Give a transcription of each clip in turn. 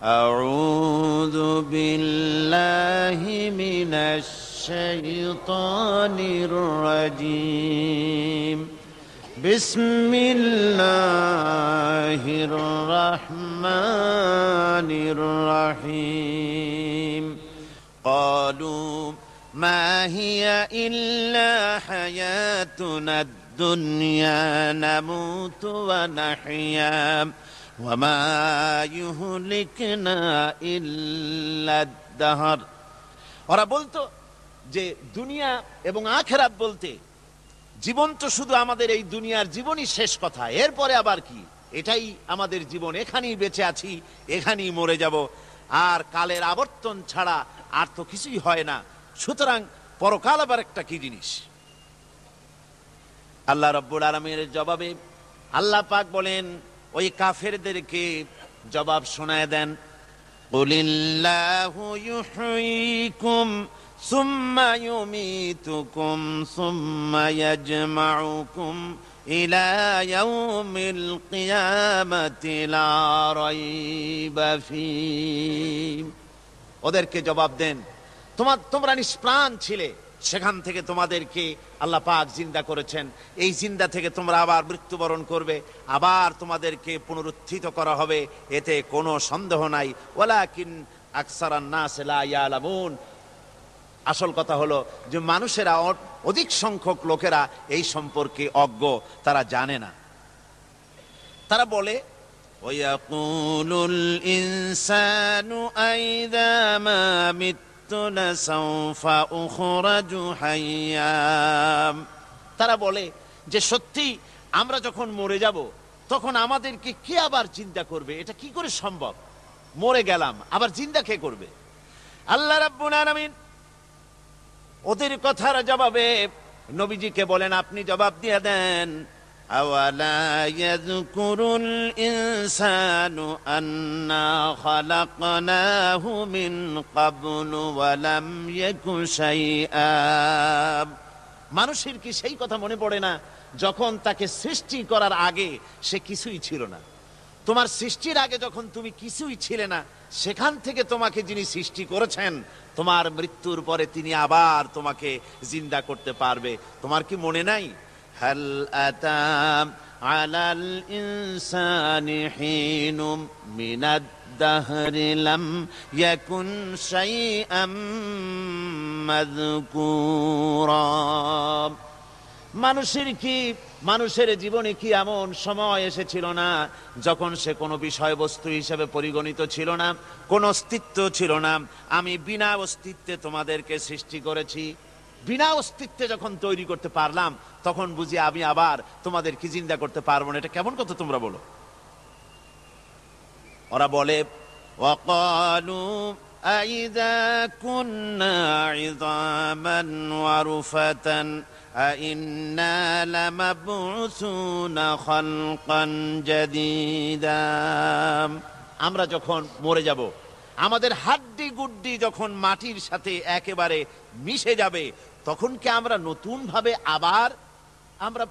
আউযু বিল্লাহি মিনাশ শাইতানির রাজীম। বিসমিল্লাহির রহমানির রহিম। ক্বালু মা হিয়া ইল্লা হায়াতুনাদ দুনিয়া নামুতু ওয়া নাহইয়া ওয়া মা ইউহলিকুনা ইল্লাদ দাহর। ওরা বলতো যে দুনিয়া এবং আখিরাত বলতে জীবন তো শুধু আমাদের এই দুনিয়ার জীবনই শেষ কথা, এরপরে আবার কি? এটাই আমাদের জীবন, এখানেই বেঁচে আছি, এখানেই মরে যাব, আর কালের আবর্তন ছাড়া আর তো কিছুই হয় না। সুতরাং পরকাল আবার একটা কি জিনিস? আল্লাহ রাব্বুল আলামিনের জবাবে আল্লাহ পাক বলেন, ওই কাফেরদেরকে জবাব শোনায় দেন, কুলিল্লাহু ইউহয়িকুম সুম্মা ইউমীতুকুম সুম্মা ইয়াজমাউকুম ইলা ইয়াউমিল কিয়ামাতি লা রাইবা ফীহ। ওদেরকে জবাব দেন, তোমরা নিষ্প্রাণ ছিলে, সেখান থেকে তোমাদেরকে আল্লাহ পাক জিন্দা করেছেন, এই জিন্দা থেকে তোমরা আবার মৃত্যুবরণ করবে, আবার তোমাদেরকে পুনরুত্থিত করা হবে, এতে কোনো সন্দেহ নাই। ওয়ালাকিন আকসারান নাস লা ইয়ালামুন। আসল কথা হলো যে মানুষেরা, অধিক সংখ্যক লোকেরা এই সম্পর্কে অজ্ঞ, তারা জানে না। তারা বলে, ওয়ায়াকুলুল ইনসানু আইযা মা মিততু লাসাউফা উখরাজু হাইয়্যা। তারা বলে যে সত্যি আমরা যখন মরে যাব তখন আমাদেরকে কে আবার চিন্তা করবে? এটা কি করে সম্ভব? মরে গেলাম, আবার জিন্দা কে করবে? আল্লাহ রাব্বুল আলামিন ওদের কথার জবাবে নবীজিকে বলেন, আপনি জবাব দিয়ে দেন, আওয়ালা ইয়াযকুরুল ইনসানু আন্না খালাকনাহু মিন ক্বাবলু ওয়া লাম ইয়াকু শাইআ। মানুষের কি সেই কথা মনে পড়ে না যখন তাকে সৃষ্টি করার আগে সে কিছুই ছিল না? তোমার সৃষ্টির আগে যখন তুমি কিছুই ছিলে না, সেখান থেকে তোমাকে যিনি সৃষ্টি করেছেন, তোমার মৃত্যুর পরে তিনি আবার তোমাকে জিন্দা করতে পারবে। তোমার কি মনে নাই? হাল আতা আলাল ইনসানি হিনুম মিনাদ দাহরি লাম ইয়াকুন শাইআম মাযকুরা। মানুষের জীবনে কি এমন সময় এসেছিল না যখন সে কোনো বিষয়বস্তু হিসেবে পরিগণিত ছিল না, কোন অস্তিত্ব ছিল না? আমি বিনা অস্তিত্বে তোমাদেরকে সৃষ্টি করেছি, বিনা অস্তিত্বে যখন তৈরি করতে পারলাম তখন বুঝি আমি আবার তোমাদেরকে জিন্দা করতে পারবো না? এটা কেমন কথা তোমরা বলো? ওরা বলে, ওয়াকালু আইযা কুন্না ইযামান ওয়া রুফাতান আইন্না লামাবউসুনা খালকান জাদীদা। আমরা যখন মরে যাব, আমাদের হাড্ডি গুড্ডি যখন মাটির সাথে একেবারে মিশে যাবে, তখন কি আমরা নতুন ভাবে আবার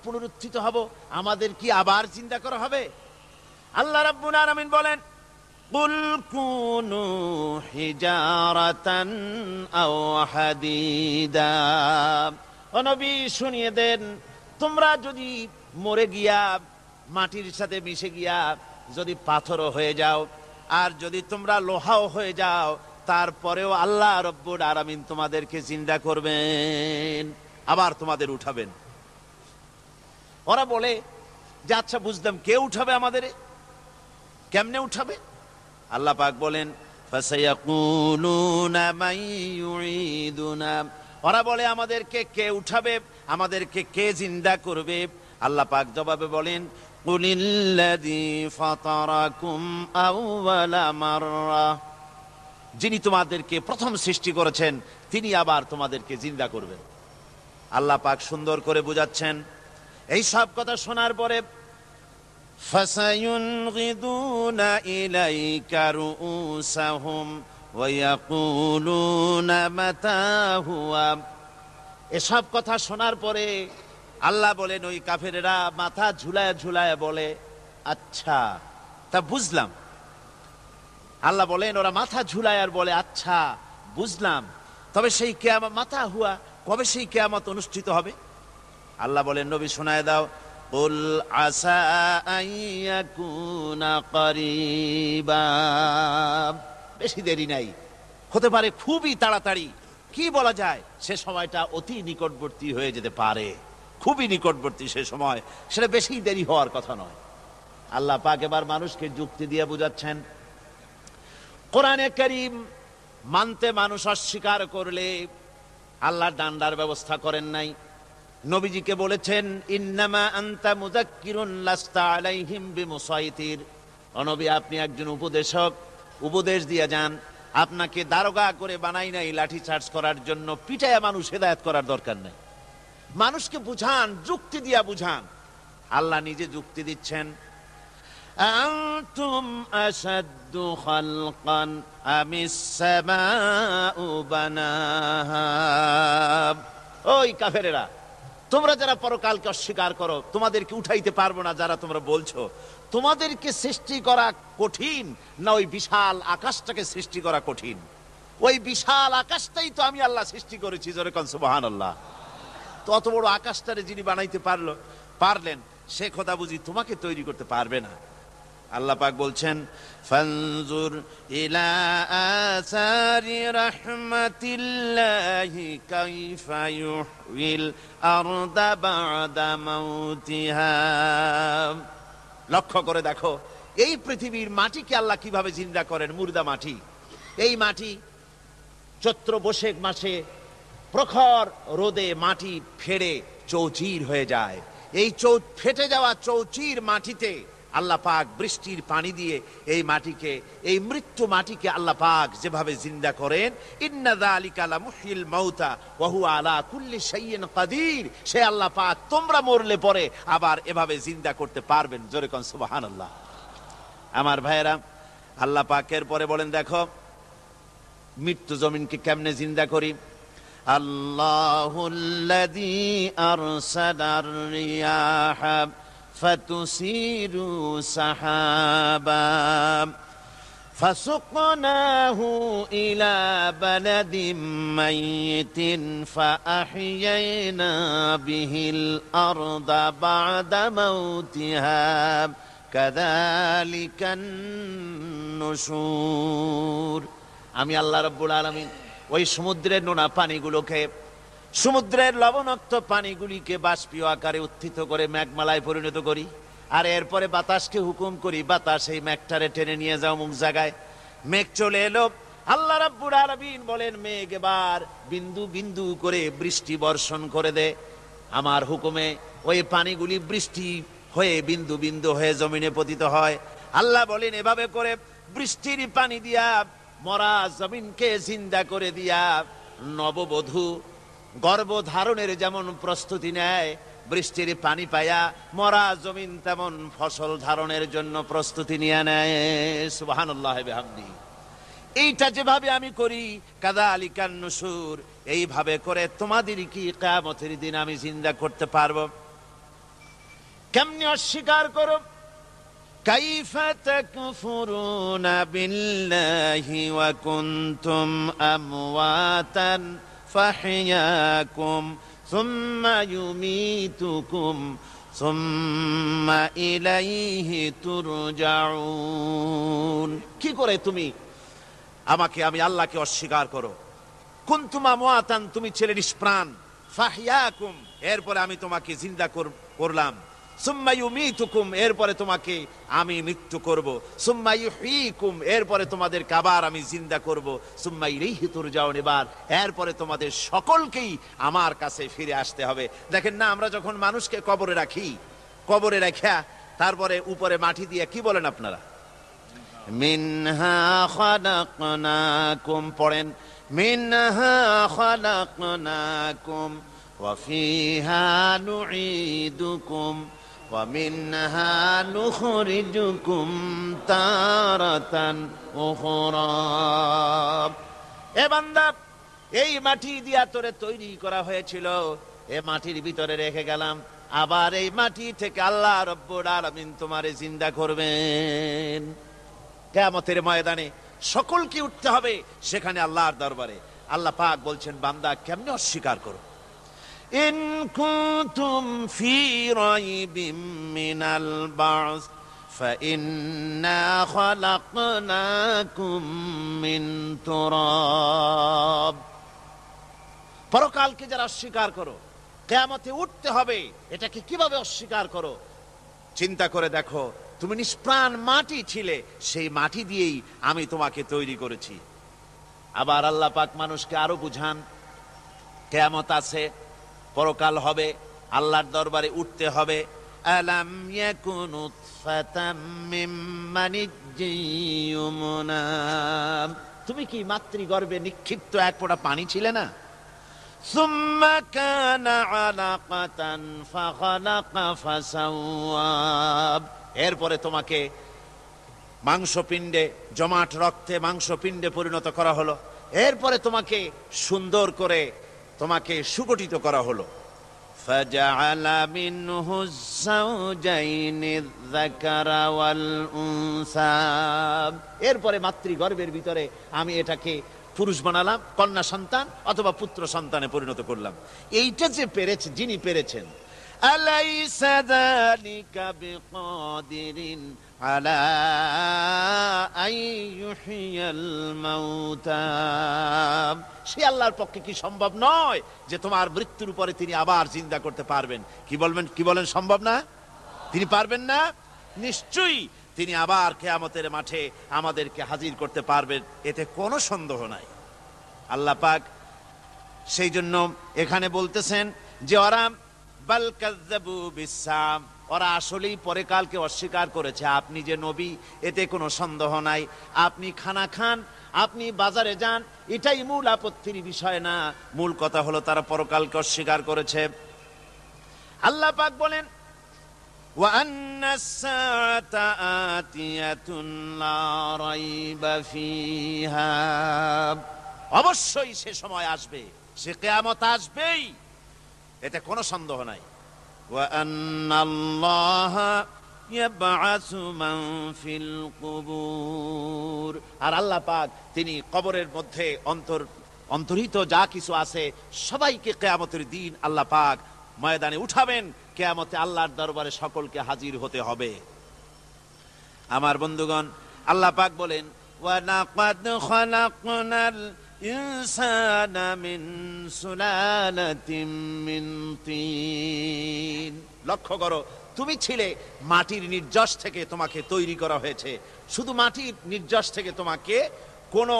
পুনরুত্থিত হব? আমাদের কি আবার চিন্তা করা হবে? আল্লাহ রাব্বুল আলামিন বলেন, কুল কুনু হিজারাতান আও হাদিদা। ও নবী, শুনিয়ে দেন, তোমরা যদি মরে গিয়া মাটির সাথে মিশে গিয়া যদি পাথরও হয়ে যাও, আর যদি তোমরা লোহাও হয়ে যাও, তারপরেও আল্লাহ রব্বুল আলামিন তোমাদেরকে জিন্দা করবেন, আবার তোমাদের উঠাবেন। ওরা বলে যে আচ্ছা বুঝলাম, কে উঠাবে আমাদের? কেমনে উঠাবে? আল্লাহ পাক বলেন, ফাসায়াকুলুনা মান ইউঈদুনা। ওরা বলে আমাদেরকে কে উঠাবে, আমাদেরকে কে জিন্দা করবে? আল্লাহ পাক জবাবে বলেন, কুলিল্লাযী ফাতারাকুম আউওয়ালা মাররা। যিনি তোমাদেরকে প্রথম সৃষ্টি করেছেন তিনি আবার তোমাদেরকে জিন্দা করবেন। আল্লাহ পাক সুন্দর করে বুঝাচ্ছেন। এই সব কথা শোনার পরে ফাসায়ুনগিদুনা ইলাইকা রুউসাহুম ওয়া ইয়াকুলুনা মাতা হুয়া। এসব কথা শোনার পরে আল্লাহ বলেন, ওই কাফেরেরা মাথা ঝুলায় ঝুলায় বলে, আচ্ছা তা বুঝলাম, আল্লাহ বলেন ওরা মাথা ঝুলায় আর বলে আচ্ছা বুঝলাম, তবে সেই কিয়ামত মাথা হুয়া, কবে সেই কিয়ামত অনুষ্ঠিত হবে? আল্লাহ বলেন নবী শোনায় দাও, কুল আসা আইয়াকুনা করিবা, বেশি দেরি নাই, হতে পারে খুবই তাড়াতাড়ি। কি বলা যায়, সে সময়টা অতি নিকটবর্তী হয়ে যেতে পারে, খুবই নিকটবর্তী সে সময়, সেটা বেশি দেরি হওয়ার কথা নয়। আল্লাহ পাক এবার মানুষকে যুক্তি দিয়ে বুঝাচ্ছেন, কোরআনে কারীম মানতে মানুষ অস্বীকার করলে আল্লাহ ডান্ডার ব্যবস্থা করেন নাই। নবীজিকে বলেছেন ইন্নামা আনতা মুযাক্কিরুন লাস্তা আলাইহিম বিমুসাইতির, ও নবী আপনি একজন উপদেশক, উপদেশ দিয়ে যান, আপনাকে দারোগা করে বানাই নাই লাঠি চার্জ করার জন্য, পিটায়া মানুষ হেদায়েত করার দরকার নাই। মানুষকে বুঝান, যুক্তি দিয়া বুঝান। আল্লাহ নিজে যুক্তি দিচ্ছেন, আনতুম আশাদ্দু খালকান আমিস সামাউ বানাহা, ওই কাফেরেরা, তোমরা যারা পরকালকে অস্বীকার করো, তোমাদেরকে উঠাইতে পারবো না যারা তোমরা বলছো, তোমাদেরকে সৃষ্টি করা কঠিন না ওই বিশাল আকাশটাকে সৃষ্টি করা কঠিন? ওই বিশাল আকাশটাই তো আমি আল্লাহ সৃষ্টি করেছি, জোরে কোন সুবহানাল্লাহ। তো অত বড় আকাশটারে যিনি বানাইতে পারলেন, সে খোদা বুঝি তোমাকে তৈরি করতে পারবে না? আল্লাহ পাক বলছেন ফানজুর ইলা আসারি রাহমাতিল্লাহি কাইফা ইউহিল আরদা বাদা মাউতিহা, লক্ষ্য করে দেখো এই পৃথিবীর মাটিকে আল্লাহ কিভাবে জিন্দা করেন, মুর্দা মাটি। এই মাটি চৈত্র বৈশাখ মাসে প্রখর রোদে মাটি ফেড়ে চৌচির হয়ে যায়। এই ফেটে যাওয়া চৌচির মাটিতে আল্লাহ পাক বৃষ্টির পানি দিয়ে এই মাটিকে, এই মৃত্যু মাটিকে আল্লাহ পাক যেভাবে জিন্দা করেন, ইন্না যালিকা লামুহয়িল মাউতা ওয়া হুয়া আলা কুল্লি শাইইন কাদির, সে আল্লাহ পাক তোমরা মরলে পরে আবার এভাবে জিন্দা করতে পারবেন, জোরে কোন সুবহানাল্লাহ। আমার ভাইয়েরা, আল্লাহ পাকের পরে বলেন দেখো মৃত্যু জমিনকে কেমনে জিন্দা করি। আল্লাহুল্লাযী আরসালার রিয়াহা ফাতুসিরু সাহাবা ফাসুকনাহু ইলা বালাদিম মাইয়িতিন ফাআহইয়ানা বিহিল আরদা বা'দা মাউতিহা কাযালিকান নুশুর। আমি আল্লাহ রাব্বুল আলামিন ওই সমুদ্রের নোনা পানিগুলোকে, সমুদ্রের লবণাক্ত পানিগুলিকে বাষ্পীয় আকারে উত্থিত করে মেঘমালায় পরিণত করি, আর এরপরে বাতাসকে হুকুম করি, বাতাস এই মেঘটারে টেনে নিয়ে যাও মুখ জায়গায়। মেঘ চলে এলো, আল্লাহ রাব্বুল আলামিন বলেন মেঘ এবার বিন্দু বিন্দু করে বৃষ্টি বর্ষণ করে দে। আমার হুকুমে ওই পানিগুলি বৃষ্টি হয়ে বিন্দু বিন্দু হয়ে জমিনে পতিত হয়। আল্লাহ বলেন এভাবে করে বৃষ্টির পানি দিয়া মরা জমিনকে জিন্দা করে দিয়া নববধূ গর্ভধারণের যেমন প্রস্তুতি নেয়, বৃষ্টির পানি পায়া মরা জমিন তেমন ফসল ধারণের জন্য প্রস্তুতি নিয়ে নেয়। সুবহানাল্লাহ বিহামদিহি। এইটা যেভাবে আমি করি, কাযালিকান নুশুর, এইভাবে করে তোমাদের কি কিয়ামতের দিন আমি জিন্দা করতে পারবো? কেমনে অস্বীকার করো? কাইফা তাকফুরুনা বিল্লাহি ওয়া কুনতুম আমওয়াতান ফাহইয়াকুম সুম্মা ইউমীতুকুম সুম্মা ইলাইহি তুরজাউন। কি করে তুমি আমি আল্লাহকে অস্বীকার করো? কুনতুম আমওয়াতান, তুমি ছিলে নিষ্প্রাণ, ফাহইয়াকুম, এরপরে আমি তোমাকে জিন্দা করলাম, সুম্মা ইউমীতুকুম, এরপরে তোমাকে আমি মৃত্যু করব, সুম্মা ইউহয়ীকুম, এরপরে তোমাদেরকে আবার আমি জিন্দা করব, সুম্মা ইলাইহি তুরজাউন, এবার এরপরে তোমাদের সকলকেই আমার কাছে ফিরে আসতে হবে। দেখেন না, আমরা যখন মানুষকে কবরে রাখি, কবরে রাখা তারপরে উপরে মাটি দিয়ে কি বলেন আপনারা? মিনহা খালাকনাকুম, পড়েন মিনহা খালাকনাকুম ওয়া ফিহা নুঈদুকুম ওয়া মিনহা নুখরিজুকুম তারাতান উখরা। এ বান্দা, এই মাটি দিয়া তোরে তৈরি করা হয়েছিল, এ মাটির ভিতরে রেখে গেলাম, আবার এই মাটি থেকে আল্লাহ রাব্বুল আলামিন তোমারে জিন্দা করবেন। কিয়ামতের ময়দানে সকলকে উঠতে হবে সেখানে আল্লাহর দরবারে। আল্লাহ পাক বলছেন, বান্দা কেমনে অস্বীকার করো। ইন কুনতুম ফি রাইবিম মিনাল বা'স فإنا خلقناكم من تراب। পরকালকে যারা অস্বীকার করো, কিয়ামতে উঠতে হবে, এটাকে কিভাবে অস্বীকার করো? চিন্তা করে দেখো, তুমি নিষ্প্রাণ মাটি ছিলে, সেই মাটি দিয়েই আমি তোমাকে তৈরি করেছি। আবার আল্লাহ পাক মানুষকে আরো বুঝান, কিয়ামত আছে, পরকাল হবে, আল্লাহর দরবারে উঠতে হবে। আলাম ইয়াকুন নুতফাতাম মিন মানিজ্জিন ইউমনা। তুমি কি মাতৃগর্ভে নিক্ষিপ্ত এক ফোঁটা পানি ছিলে না? সুম্মা কানা আলাকাতান ফাখালাকা ফাসাওয়া। এরপরে তোমাকে মাংসপিণ্ডে, জমাট রক্তে মাংসপিণ্ডে পরিণত করা হলো। এরপরে তোমাকে সুন্দর করে তোমাকে সুগঠিত করা হলো। ফাজআলা মিনহু যাওজাইনি যাকারা ওয়াল উনসা। এরপরে মাতৃগর্ভের ভিতরে আমি এটাকে পুরুষ বানালাম, কন্যা সন্তান অথবা পুত্র সন্তানে পরিণত করলাম। এইটা যে পেরেছে, যিনি পেরেছেন, আলাইসা যালিকা বিকাদিরিন আলা আইয়ুহিয়াল মাউতা। সে আল্লাহর পক্ষে কি সম্ভব নয় যে তোমার মৃত্যুর উপরে তিনি আবার জিন্দা করতে পারবেন? কি বলেন সম্ভব না? তিনি পারবেন না? নিশ্চয়ই তিনি আবার কিয়ামতের মাঠে আমাদেরকে হাজির করতে পারবেন, এতে কোনো সন্দেহ নাই। আল্লাহ পাক সেই জন্য এখানে বলতেছেন যে ওরা বাল কাযযাবু বিসসাম, ওরা আসলেই পরকালকে অস্বীকার করেছে। আপনি যে নবী, এতে কোনো সন্দেহ নাই। আপনি খানা খান, আপনি বাজারে যান, এটাই মূল আপত্তির বিষয় না। মূল কথা হলো তারা পরকালকে অস্বীকার করেছে। আল্লাহ পাক বলেন, ওয়া আন্নাস সাআতা আতিয়াতুন লা রাইবা ফিহা। অবশ্যই সে সময় আসবে, সে কিয়ামত আসবেই, এতে কোনো সন্দেহ নাই। ওয়া আন্নাল্লাহা ইয়াবআসু মান ফিল কুবুর। আর আল্লাহ পাক তিনি কবরের মধ্যে অন্তর্হিত যা কিছু আছে সবাইকে কিয়ামতের দিন আল্লাহ পাক ময়দানে উঠাবেন। কিয়ামতে আল্লাহর দরবারে সকলকে হাজির হতে হবে। আমার বন্ধুগণ, আল্লাহ পাক বলেন, ওয়া লাকাদ খালাকনাল ইনসানা মিন সুলালাতিন মিন তিন। লক্ষ্য করো, তুমি ছিলে মাটির নির্যাস থেকে তোমাকে তৈরি করা হয়েছে। শুধু মাটির নির্যাস থেকে তোমাকে কোনো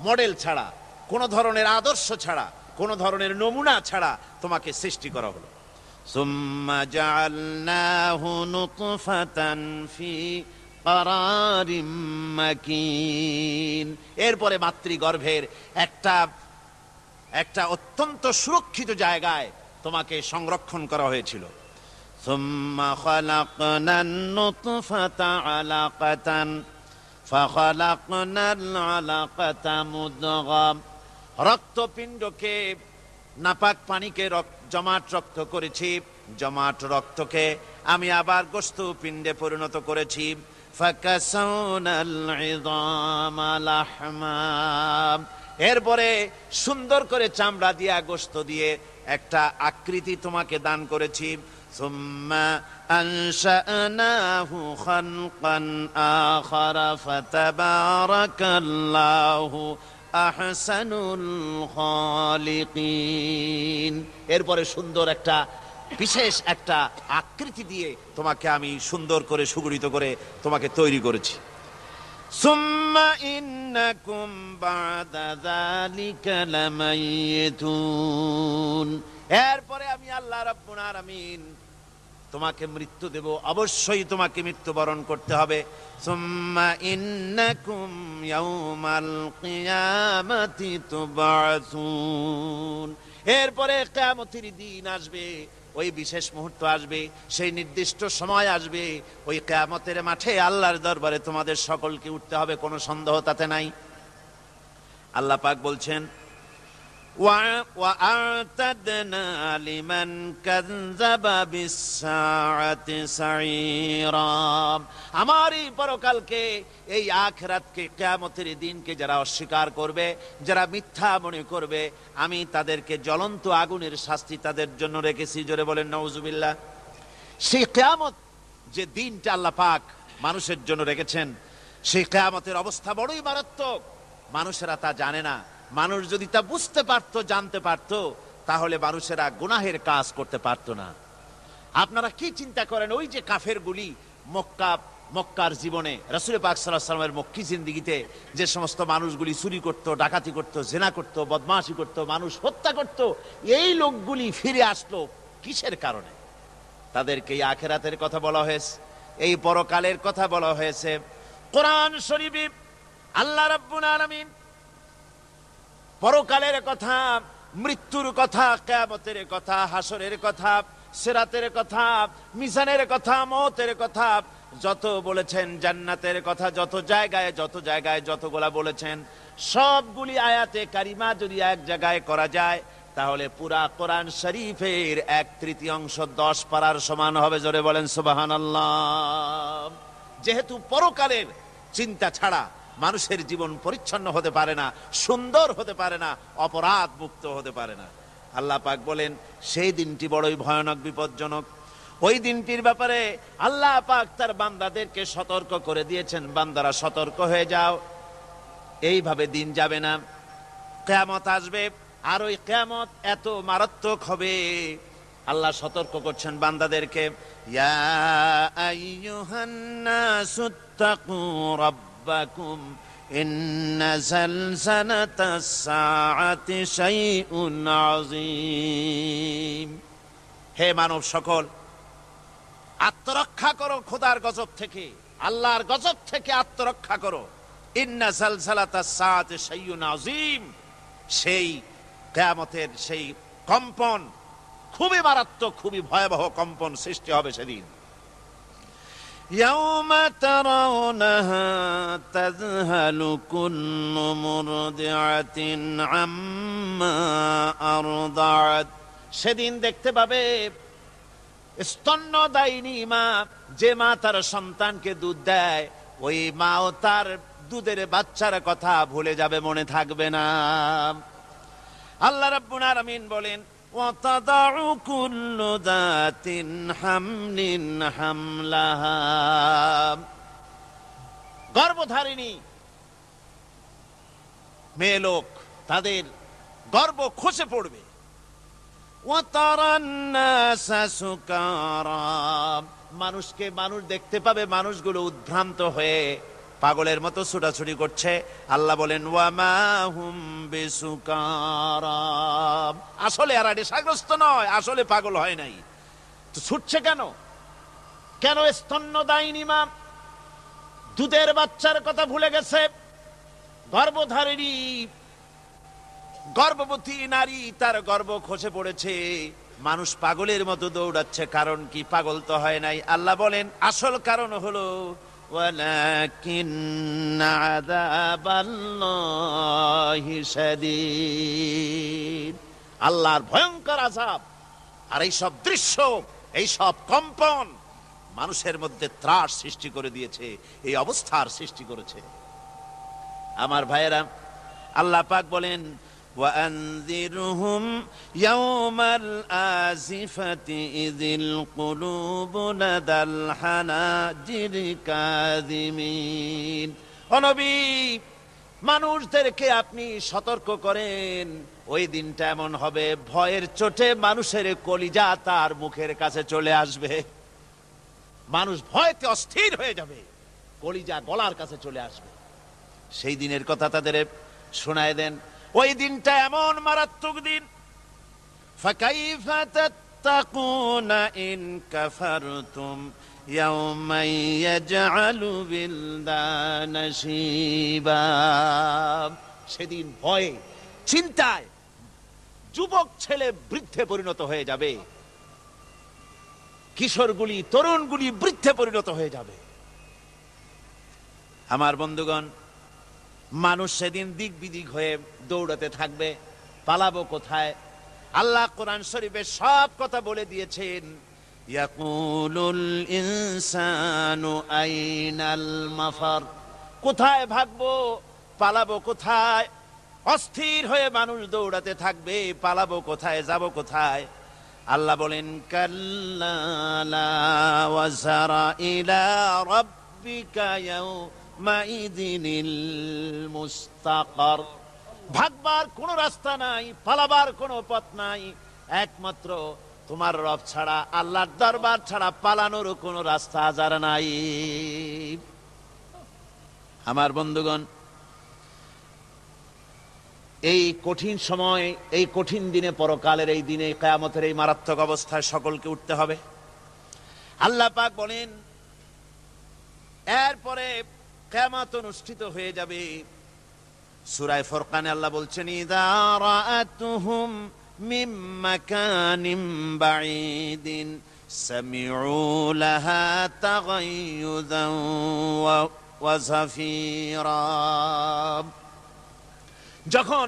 মডেল ছাড়া, কোনো ধরনের আদর্শ ছাড়া, কোনো ধরনের নমুনা ছাড়া তোমাকে সৃষ্টি করা হলো। সুম্মা জাআলনাহু নুতফাতান ফি কারারিম মাকিন। এরপরে মাতৃগর্ভের একটা অত্যন্ত সুরক্ষিত জায়গায় তোমাকে সংরক্ষণ করা হয়েছিল। সুম্মা খালাকনান নুতফাতা আলাকাতান ফাখালাকনাল আলাকাতা মুদগাম। রক্তপিণ্ডকে, নাপাক পানিকে জমাট রক্ত করেছি, জমাট রক্তকে আমি আবার গোস্ত পিণ্ডে পরিণত করেছি। ফাকাসাউনাল ইযামা লাহমা। এরপরে সুন্দর করে চামড়া দিয়ে, গোস্ত দিয়ে একটা আকৃতি তোমাকে দান করেছি। সুম্মা আনশানাহু খালকান আখারা ফাতাবারাকাল্লাহু আহসানুল খালিকিন। এরপরে সুন্দর একটা বিশেষ একটা আকৃতি দিয়ে তোমাকে আমি সুন্দর করে সুগঠিত করে তোমাকে তৈরি করেছি। সুম্মা ইন্নাকুম বা'দা যালিকা লামাইয়িতুন। এরপরে আমি আল্লাহ রাব্বুল আলামিন তোমাকে মৃত্যু দেব, অবশ্যই তোমাকে মৃত্যুবরণ করতে হবে। সুম্মা ইন্নাকুম ইয়াউমাল কিয়ামাতি তুবআসুন। এরপরে কিয়ামতের দিন আসবে, ওই বিশেষ মুহূর্ত আসবে, সেই নির্দিষ্ট সময় আসবে, ওই কিয়ামতের মাঠে আল্লাহর দরবারে তোমাদের সকলকে উঠতে হবে, কোনো সন্দেহ তাতে নাই। আল্লাহ পাক বলছেন, وأعتدنا لمن كذب بالساعة سعيرا। আমার এই পরকালকে, এই আখিরাতকে, কিয়ামতের দিনকে যারা অস্বীকার করবে, যারা মিথ্যা মনে করবে, আমি তাদেরকে জ্বলন্ত আগুনের শাস্তি তাদের জন্য রেখেছি। জোরে বলেন নাউজুবিল্লাহ। সেই কিয়ামত যে দিনটা আল্লাহ পাক মানুষের জন্য রেখেছেন, সেই কিয়ামতের অবস্থা বড়ই মারাত্মক। মানুষেরা তা জানে না। মানুষ যদি তা বুঝতে পারত, জানতে পারত, তাহলে মানুষেরা গুনাহের কাজ করতে পারত না। আপনারা কি চিন্তা করেন, ওই যে কাফেরগুলি মক্কার জীবনে, রাসূল পাক সাল্লাল্লাহু আলাইহি ওয়াসাল্লামের মক্কি জিন্দেগিতে যে সমস্ত মানুষগুলি চুরি করত, ডাকাতি করত, জিনা করত, বদমাশি করত, মানুষ হত্যা করত, এই লোকগুলি ফিরে আসলো কিসের কারণে? তাদেরকে এই আখিরাতের কথা বলা হয়েছে, এই পরকালের কথা বলা হয়েছে। কোরআন শরীফে আল্লাহ রাব্বুল আলামিন পরকালের কথা, মৃত্যুর কথা, কিয়ামতের কথা, হাসরের কথা, সিরাতের কথা, মিজানের কথা, মওতের কথা যত বলেছেন, জান্নাতের কথা যত জায়গায় যতগুলা বলেছেন, সবগুলি আয়াতে কারিমা যদি এক জায়গায় করা যায়, তাহলে পুরা কোরআন শরীফের 1/3 10 পারার সমান হবে। জোরে বলেন সুবহানাল্লাহ। যেহেতু পরকালের চিন্তা ছাড়া মানুষের জীবন পরিচ্ছন্ন হতে পারে না, সুন্দর হতে পারে না, অপরাধ মুক্ত হতে পারে না। আল্লাহ পাক বলেন সেই দিনটি বড়ই ভয়ানক, বিপজ্জনক। ওই দিনটির ব্যাপারে আল্লাহ পাক তার বান্দাদেরকে সতর্ক করে দিয়েছেন, বান্দারা সতর্ক হয়ে যাও, এইভাবে দিন যাবে না, কিয়ামত আসবে। আর ওই কিয়ামত এত মারাত্মক হবে, আল্লাহ সতর্ক করছেন বান্দাদেরকে। ইয়া আইয়ুহান নাসুত্তাকু রাব্বাকুম ইন্না যালযালাতাস সাআতি শাইউন আযীম। হে মানব সকল, আত্মরক্ষা করো খোদার গজব থেকে, আল্লাহর গজব থেকে আত্মরক্ষা করো। ইন্না যালযালাতাস সাআতি শাইউন আযীম, সেই কিয়ামতের সেই কম্পন খুবই মারাত্মক, খুবই ভয়াবহ কম্পন সৃষ্টি হবে সেদিন। ইয়াউমা তারাউনাহা তাযহালু কুল্লু মুরদিআতিন আম্মা আরদাআত। সেদিন দেখতে পাবে স্তন্যদায়িনী মা, যে মা তার সন্তানকে দুধ দেয়, ওই মাও তার দুধের বাচ্চার কথা ভুলে যাবে, মনে থাকবে না। আল্লাহ রাব্বুল আলামিন বলেন ওয়াতাদাউ কুল্লু যাতিন হামলিন হামলাহা। গর্ভধারিণী মেয়ে লোক, তাদের গর্ভ খসে পড়বে। ওয়াতারান নাসা সুকারা, মানুষকে মানুষ দেখতে পাবে, মানুষগুলো উদ্ভ্রান্ত হয়ে পাগলের মতো ছুটাছুটি করছে। আল্লাহ বলেন ওয়ামা হুম বিসুকারা, আসলে এরা নেশাগ্রস্ত নয়, আসলে পাগল হয় নাই। তো ছুটছে কেন? কেন? স্তন্যদায়িনী মা দুধের বাচ্চার কথা ভুলে গেছে। গর্ভধারিণী গর্ভবতী নারী, তার গর্ভ খসে পড়েছে, মানুষ পাগলের মতো দৌড়াচ্ছে। কারণ কি? পাগল তো হয় নাই। আল্লাহ বলেন আসল কারণ হলো ওয়ালাকিন্না আযাবাল্লাহি শাদীদ, আল্লাহর ভয়ঙ্কর আযাব। আর এই সব দৃশ্য, এই সব কম্পন মানুষের মধ্যে ত্রাস সৃষ্টি করে দিয়েছে, এই অবস্থার সৃষ্টি করেছে। আমার ভাইয়েরা, আল্লাহ পাক বলেন وأنذرهم يوم الآزفة إذ القلوب لدى الحناجر كاظمين। ও নবী, মানুষদেরকে আপনি সতর্ক করেন, ওই দিনটা এমন হবে, ভয়ের চোটে মানুষের কলিজা তার মুখের কাছে চলে আসবে। মানুষ ভয়তে অস্থির হয়ে যাবে, কলিজা গলার কাছে চলে আসবে। সেই দিনের কথা তাদের শোনায় দেন। ওই দিনটা এমন মারাত্মক দিন। ফাকাইফা তাত্তাকুনা ইন কাফারতুম ইয়াওমা ইয়াজআলু বিলদানা শিবা। সেদিন ভয়ে, চিন্তায় যুবক ছেলে বৃদ্ধে পরিণত হয়ে যাবে, কিশোরগুলি, তরুণগুলি বৃদ্ধে পরিণত হয়ে যাবে। আমার বন্ধুগণ, মানুষ সেদিন দিক বিদিক হয়ে দৌড়াতে থাকবে, পালাবো কোথায়? আল্লাহ কোরআন শরীফে সব কথা বলে দিয়েছেন। ইয়াকুলুল ইনসানু আইনাল মাফার, কোথায় ভাগবো, পালাবো কোথায়? অস্থির হয়ে মানুষ দৌড়াতে থাকবে, পালাবো কোথায়, যাব কোথায়? আল্লাহ বলেন কাল্লা লা ওয়াজারা ইলা রাব্বিকা ইয়াউমাইযিনিল মুস্তাকার। ভাগবার কোনো রাস্তা নাই, পালাবার কোনো পথ নাই, একমাত্র তোমার রব ছাড়া, আল্লাহর দরবার ছাড়া পালানোর কোনো রাস্তা আজার নাই। আমার বন্ধুগণ, এই কঠিন সময়, এই কঠিন দিনে, পরকালের এই দিনে, কিয়ামতের এই মারাত্মক অবস্থায় সকলকে উঠতে হবে। আল্লাহ পাক বলেন এরপরে কিয়ামত অনুষ্ঠিত হয়ে যাবে। সূরা ফুরকানে আল্লাহ বলছেন ইযা রাআতুহুম মিন মাকানিন বাঈদিন সামিউ লাহা তাগায়ুযান ওয়া যাফীরা। যখন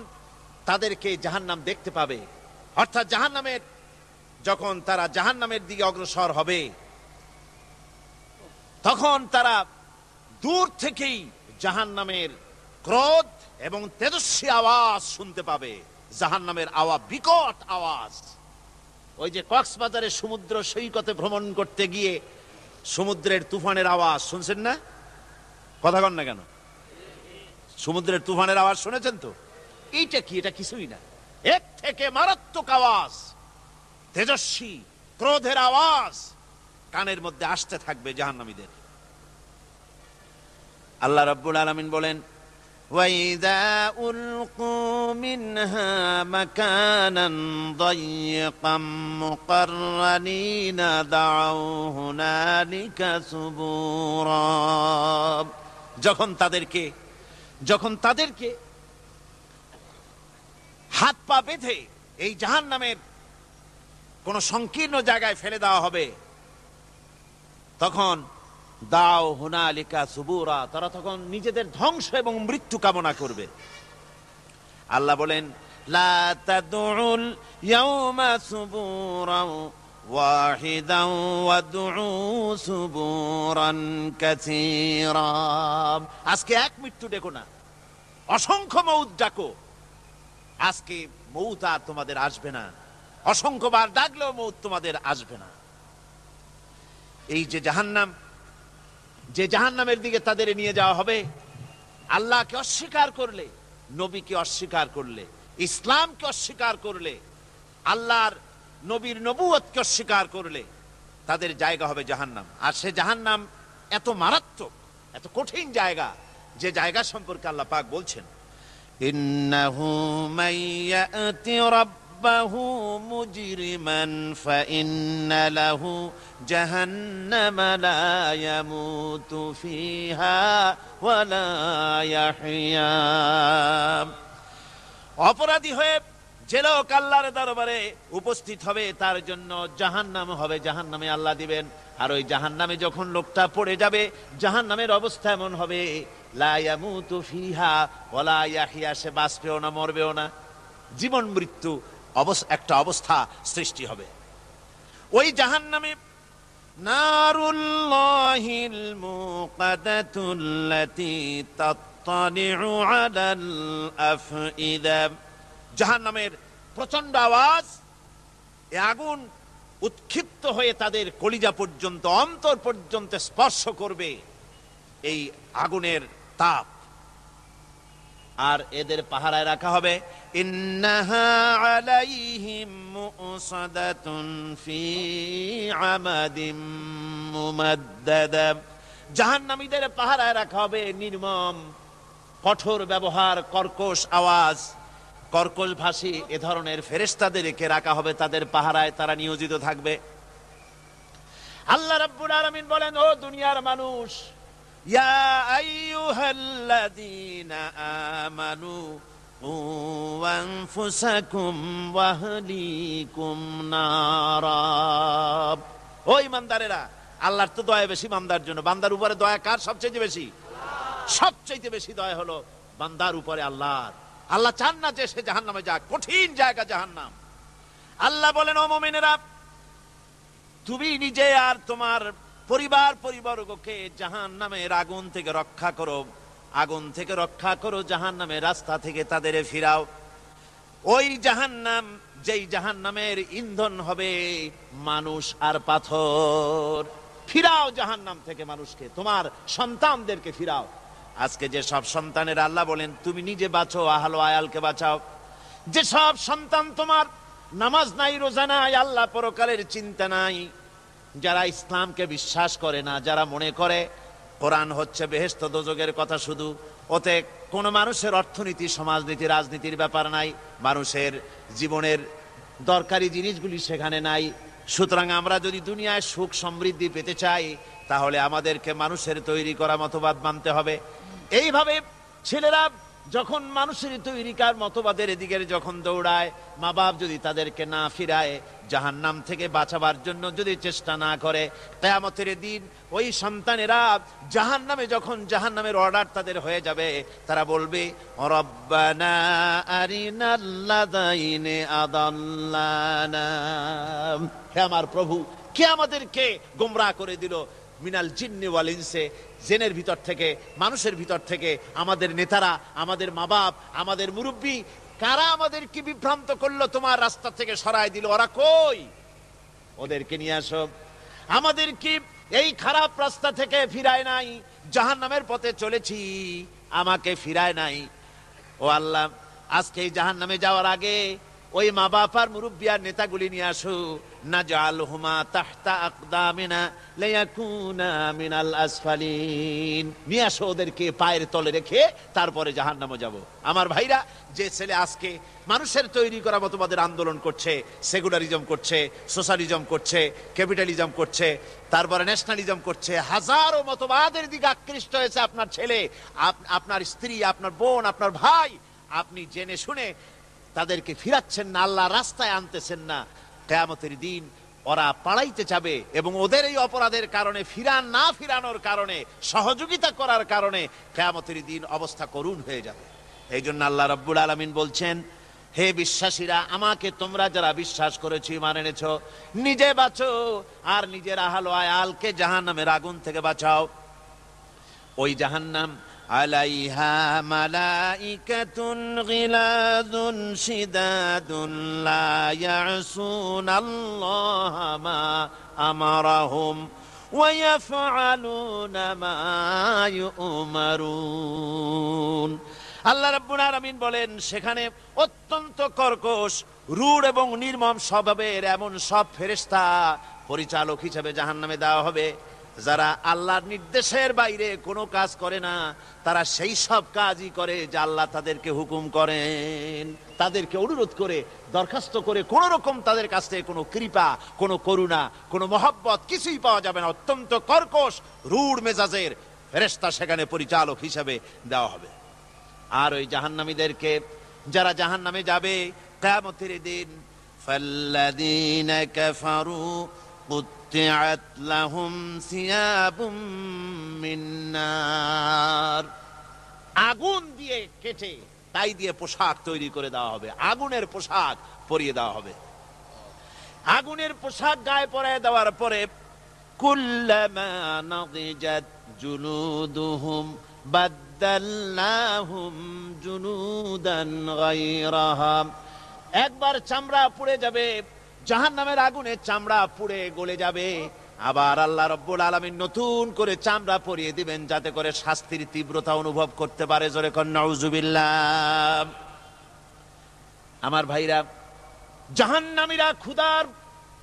তাদেরকে জাহান্নাম দেখতে পাবে, অর্থাৎ জাহান্নামের, যখন তারা জাহান্নামের দিকে অগ্রসর হবে, তখন তারা দূর থেকেই জাহান্নামের ক্রোধ এবং তেজস্বী আওয়াজ শুনতে পাবে। জাহান্নামের আওয়াজ, বিকট আওয়াজ। ওই যে কক্সবাজারে সমুদ্র সৈকতে ভ্রমণ করতে গিয়ে সমুদ্রের তুফানের আওয়াজ শুনছেন না? কথা কন না কেন? সমুদ্রের তুফানের আওয়াজ শুনেছেন তো? এইটা কি? এটা কিছুই না, এক থেকে মারাত্মক আওয়াজ, তেজস্বী ক্রোধের আওয়াজ কানের মধ্যে আসতে থাকবে জাহান্নামীদের। আল্লাহ রাব্বুল আলামিন বলেন ওয়াইযা উলকু মিনহা মাকানান দায়্যিকাম মুকাররানিনা দাউ হুনালিকা সুবুরা। যখন তাদেরকে হাত পা বেঁধে এই জাহান্নামের কোন সংকীর্ণ জায়গায় ফেলে দেওয়া হবে, তখন দাও হুনালিকা সুবুরা, তারা তখন নিজেদের ধ্বংস এবং মৃত্যু কামনা করবে। আল্লাহ বলেন লা তাদউল ইয়াউমা সুবুরান ওয়াহিদান ওয়াদউ সুবুরান কাসীরা। আজকে এক মৃত্যু ডেকো না, অসংখ্য মউত ডাকো। আজকে মউত আর তোমাদের আসবে না, অসংখ্যবার ডাকলেও মউত তোমাদের আসবে না। এই যে জাহান্নাম, যে জাহান্নামের দিকে তাদের নিয়ে যাওয়া হবে, আল্লাহকে অস্বীকার করলে, নবীকে অস্বীকার করলে, ইসলামকে অস্বীকার করলে, আল্লাহর নবীর নবুয়তকে অস্বীকার করলে তাদের জায়গা হবে জাহান্নাম। আর সে জাহান্নাম এত মারাত্মক, এত কঠিন জায়গা, যে জায়গা সম্পর্কে আল্লাহ পাক বলছেন ইন্নাহু মাইয়াতি রাব্বাহু মুজরিমান ফাইন্না লাহু জাহান্নামা লা ইয়ামুতু ফিহা ওয়া লা ইয়াহইয়া। অপরাধী হয়ে যে লোক আল্লাহর দরবারে উপস্থিত হবে, তার জন্য জাহান্নাম হবে, জাহান্নামে আল্লাহ দিবেন। আর ওই জাহান্নামে যখন লোকটা পড়ে যাবে, জাহান্নামের অবস্থা এমন হবে লা ইয়ামুতু ফিহা ওয়া লা ইয়াহইয়া, সে বাঁচবেও না, মরবেও না, জীবন মৃত্যু একটা অবস্থা সৃষ্টি হবে। ওই জাহান্নামে নারুল্লাহিল মুকাদাতুল্লাতী তাত্তালিউ আলাল আফইদা। জাহান্নামের প্রচন্ড আওয়াজ, এ আগুন উৎক্ষিপ্ত হয়ে তাদের কলিজা পর্যন্ত, অন্তর পর্যন্ত স্পর্শ করবে এই আগুনের তাপ। আর এদের পাহারায় রাখা হবে ইন্নাহা আলাইহিম মুসাদাতুন ফি আমাদিম মুমাদ্দাদা। জাহান্নামীদের পাহারায় রাখা হবে নির্মম, কঠোর ব্যবহার, কর্কশ আওয়াজ, কর্কশ ভাষী এ ধরনের ফেরেশতাদেরকে রাখা হবে তাদের পাহারায়, তারা নিয়োজিত থাকবে। আল্লাহ রাব্বুল আলামিন বলেন, ও দুনিয়ার মানুষ, ইয়া আইয়ুহাল্লাযীনা আমানু কু আনফুসাকুম ওয়া আহলিকুম নারা। ও ঈমানদারেরা, আল্লাহর তো দয়া বেশি বান্দার জন্য। বান্দার উপরে দয়া কার সবচেয়ে বেশি? সবচেয়ে বেশি দয়া হলো বান্দার উপরে আল্লাহর। আল্লাহ চান না যে সে জাহান্নামে যাক, কঠিন জায়গা জাহান্নাম। আল্লাহ বলেন, ও মুমিনেরা, তুমি নিজে আর তোমার পরিবারবর্গকে জাহান্নামের আগুন থেকে রক্ষা করো, আগুন থেকে রক্ষা করো, জাহান্নামের রাস্তা থেকে তাদের ফিরাও। ওই জাহান্নাম, যেই জাহান্নামের ইন্ধন হবে মানুষ আর পাথর। ফিরাও জাহান্নাম থেকে মানুষকে, তোমার সন্তানদেরকে ফিরাও। আজকে যে সব সন্তানের আল্লাহ বলেন তুমি নিজে বাঁচো, আহলো আয়ালকে বাঁচাও। যে সব সন্তান তোমার নামাজ নাই, রোজা নাই, আল্লাহ পরকালের চিন্তা নাই, যারা ইসলামকে বিশ্বাস করে না, যারা মনে করে কোরআন হচ্ছে বেহেশত দোজখের কথা শুধু, ওতে কোন মানুষের অর্থনীতি, সমাজনীতি, রাজনীতির ব্যাপার নাই, মানুষের জীবনের দরকারি জিনিসগুলি সেখানে নাই। সুতরাং আমরা যদি দুনিয়ায় সুখ সমৃদ্ধি পেতে চাই, তাহলে আমাদেরকে মানুষের তৈরি করা মতবাদ মানতে হবে। এইভাবে ছেলেরা যখন মানুষের তৈরিকার মতবাদের এদিকে যখন দৌড়ায়, মা বাপ যদি তাদেরকে না ফিরায়, জাহান্নাম থেকে বাঁচাবার জন্য যদি চেষ্টা না করে, কিয়ামতের দিন ওই সন্তানেরা জাহান্নামে, যখন জাহান্নামের অর্ডার তাদের হয়ে যাবে, তারা বলবে, রব্বানা আরিনাল্লাযাইনি আদাল্লানা, হে আমার প্রভু, কে আমাদেরকে গোমরাহ করে দিল, মিনাল জিন্নি ওয়াল ইনসে, জিনের ভিতর থেকে, মানুষের ভিতর থেকে, আমাদের নেতারা, আমাদের মা বাপ, আমাদের মুরব্বী, কারা আমাদেরকে বিভ্রান্ত করলো, তোমার রাস্তা থেকে সরায় দিল, ওরা কই? ওদেরকে নিয়ে আসো। আমাদেরকে এই খারাপ রাস্তা থেকে ফিরায় নাই, জাহান্নামের পথে চলেছি, আমাকে ফিরায় নাই। ও আল্লাহ, আজকে এই জাহান্নামে যাওয়ার আগে ওই মা বাপ আর মুরব্বী আর নেতাগুলি নিয়ে আসো। নাজআলহুমা তাহতা আকদামিনা লিয়াকুনা মিনাল আসফালিন, নিয়ে আসো ওদেরকে পায়ের তলে রেখে তারপরে জাহান্নামে যাব। আমার ভাইরা, যে ছেলে আজকে মানুষের তৈরি করা মতবাদের আন্দোলন করছে, সেকুলারিজম করছে, সোশ্যালিজম করছে, ক্যাপিটালিজম করছে, তারপরে ন্যাশনালিজম করছে, হাজারো মতবাদের দিকে আকৃষ্ট হয়েছে আপনার ছেলে, আপনার স্ত্রী, আপনার বোন, আপনার ভাই, আপনি জেনে শুনে তাদেরকে ফিরাচ্ছেন না, আল্লাহ রাস্তায় আনতেছেন না। কিয়ামতের দিন ওরা পালাইতে যাবে, এবং ওদের এই অপরাধের কারণে, না ফিরানোর কারণে, সহযোগিতা করার কারণে কিয়ামতের দিন অবস্থা করুণ হয়ে যাবে। এই জন্য আল্লাহ রাব্বুল আলামিন বলছেন, হে বিশ্বাসীরা, আমাকে তোমরা যারা বিশ্বাস করেছো, ঈমান এনেছো, নিজে বাঁচো আর নিজের আহলো আয়ালকে জাহান্নামের আগুন থেকে বাঁচাও। ওই জাহান্নাম আলাইহা মালাইকাতুন গিলাযুন শিদাদুন লা ইয়াসুনাল্লাহা মা আমারাহুম ওয়া ইয়াফআলুনা মা ইউমারুন। আল্লাহ রাব্বুল আলামিন বলেন, সেখানে অত্যন্ত কর্কশ, রূঢ় এবং নির্মম স্বভাবের এমন সব ফেরেশতা পরিচালক হিসেবে জাহান্নামে দেওয়া হবে, যারা আল্লাহর নির্দেশের বাইরে কোনো কাজ করে না, তারা সেই সব কাজই করে যা আল্লাহ তাদেরকে হুকুম করেন। তাদেরকে অনুরোধ করে, দরখাস্ত করে কোন রকম তাদের কাছ থেকে কোনো কৃপা, কোনো করুণা, কোনো মহব্বত কিছুই পাওয়া যাবে না। অত্যন্ত কর্কশ, রূঢ় মেজাজের ফেরেশতা সেখানে পরিচালক হিসেবে দেওয়া হবে। আর ওই জাহান্নামীদেরকে, যারা জাহান্নামে যাবে কিয়ামতের দিন, ফাল্লাযীনা কাফারু কুত্তিআত লাহুম সিয়াবুম মিন নার, আগুন দিয়ে কেটে তাই দিয়ে পোশাক তৈরি করে দেওয়া হবে, আগুনের পোশাক পরিয়ে দেওয়া হবে। আগুনের পোশাক গায়ে পরায় দেওয়ার পরে, কুল্লামা নাদিজাত জুলুদুহুম বাদদালনাহুম জুনুদান গায়রাহা, একবার চামড়া পুড়ে যাবে, জাহান্নামের আগুনে চামড়া পুড়ে গলে যাবে, আবার আল্লাহ রাব্বুল আলামিন নতুন করে চামড়া পরিয়ে দিবেন, যাতে করে শাস্তির তীব্রতা অনুভব করতে পারে। জোরে কোন নাউজুবিল্লাহ। আমার ভাইরা, জাহান্নামীরা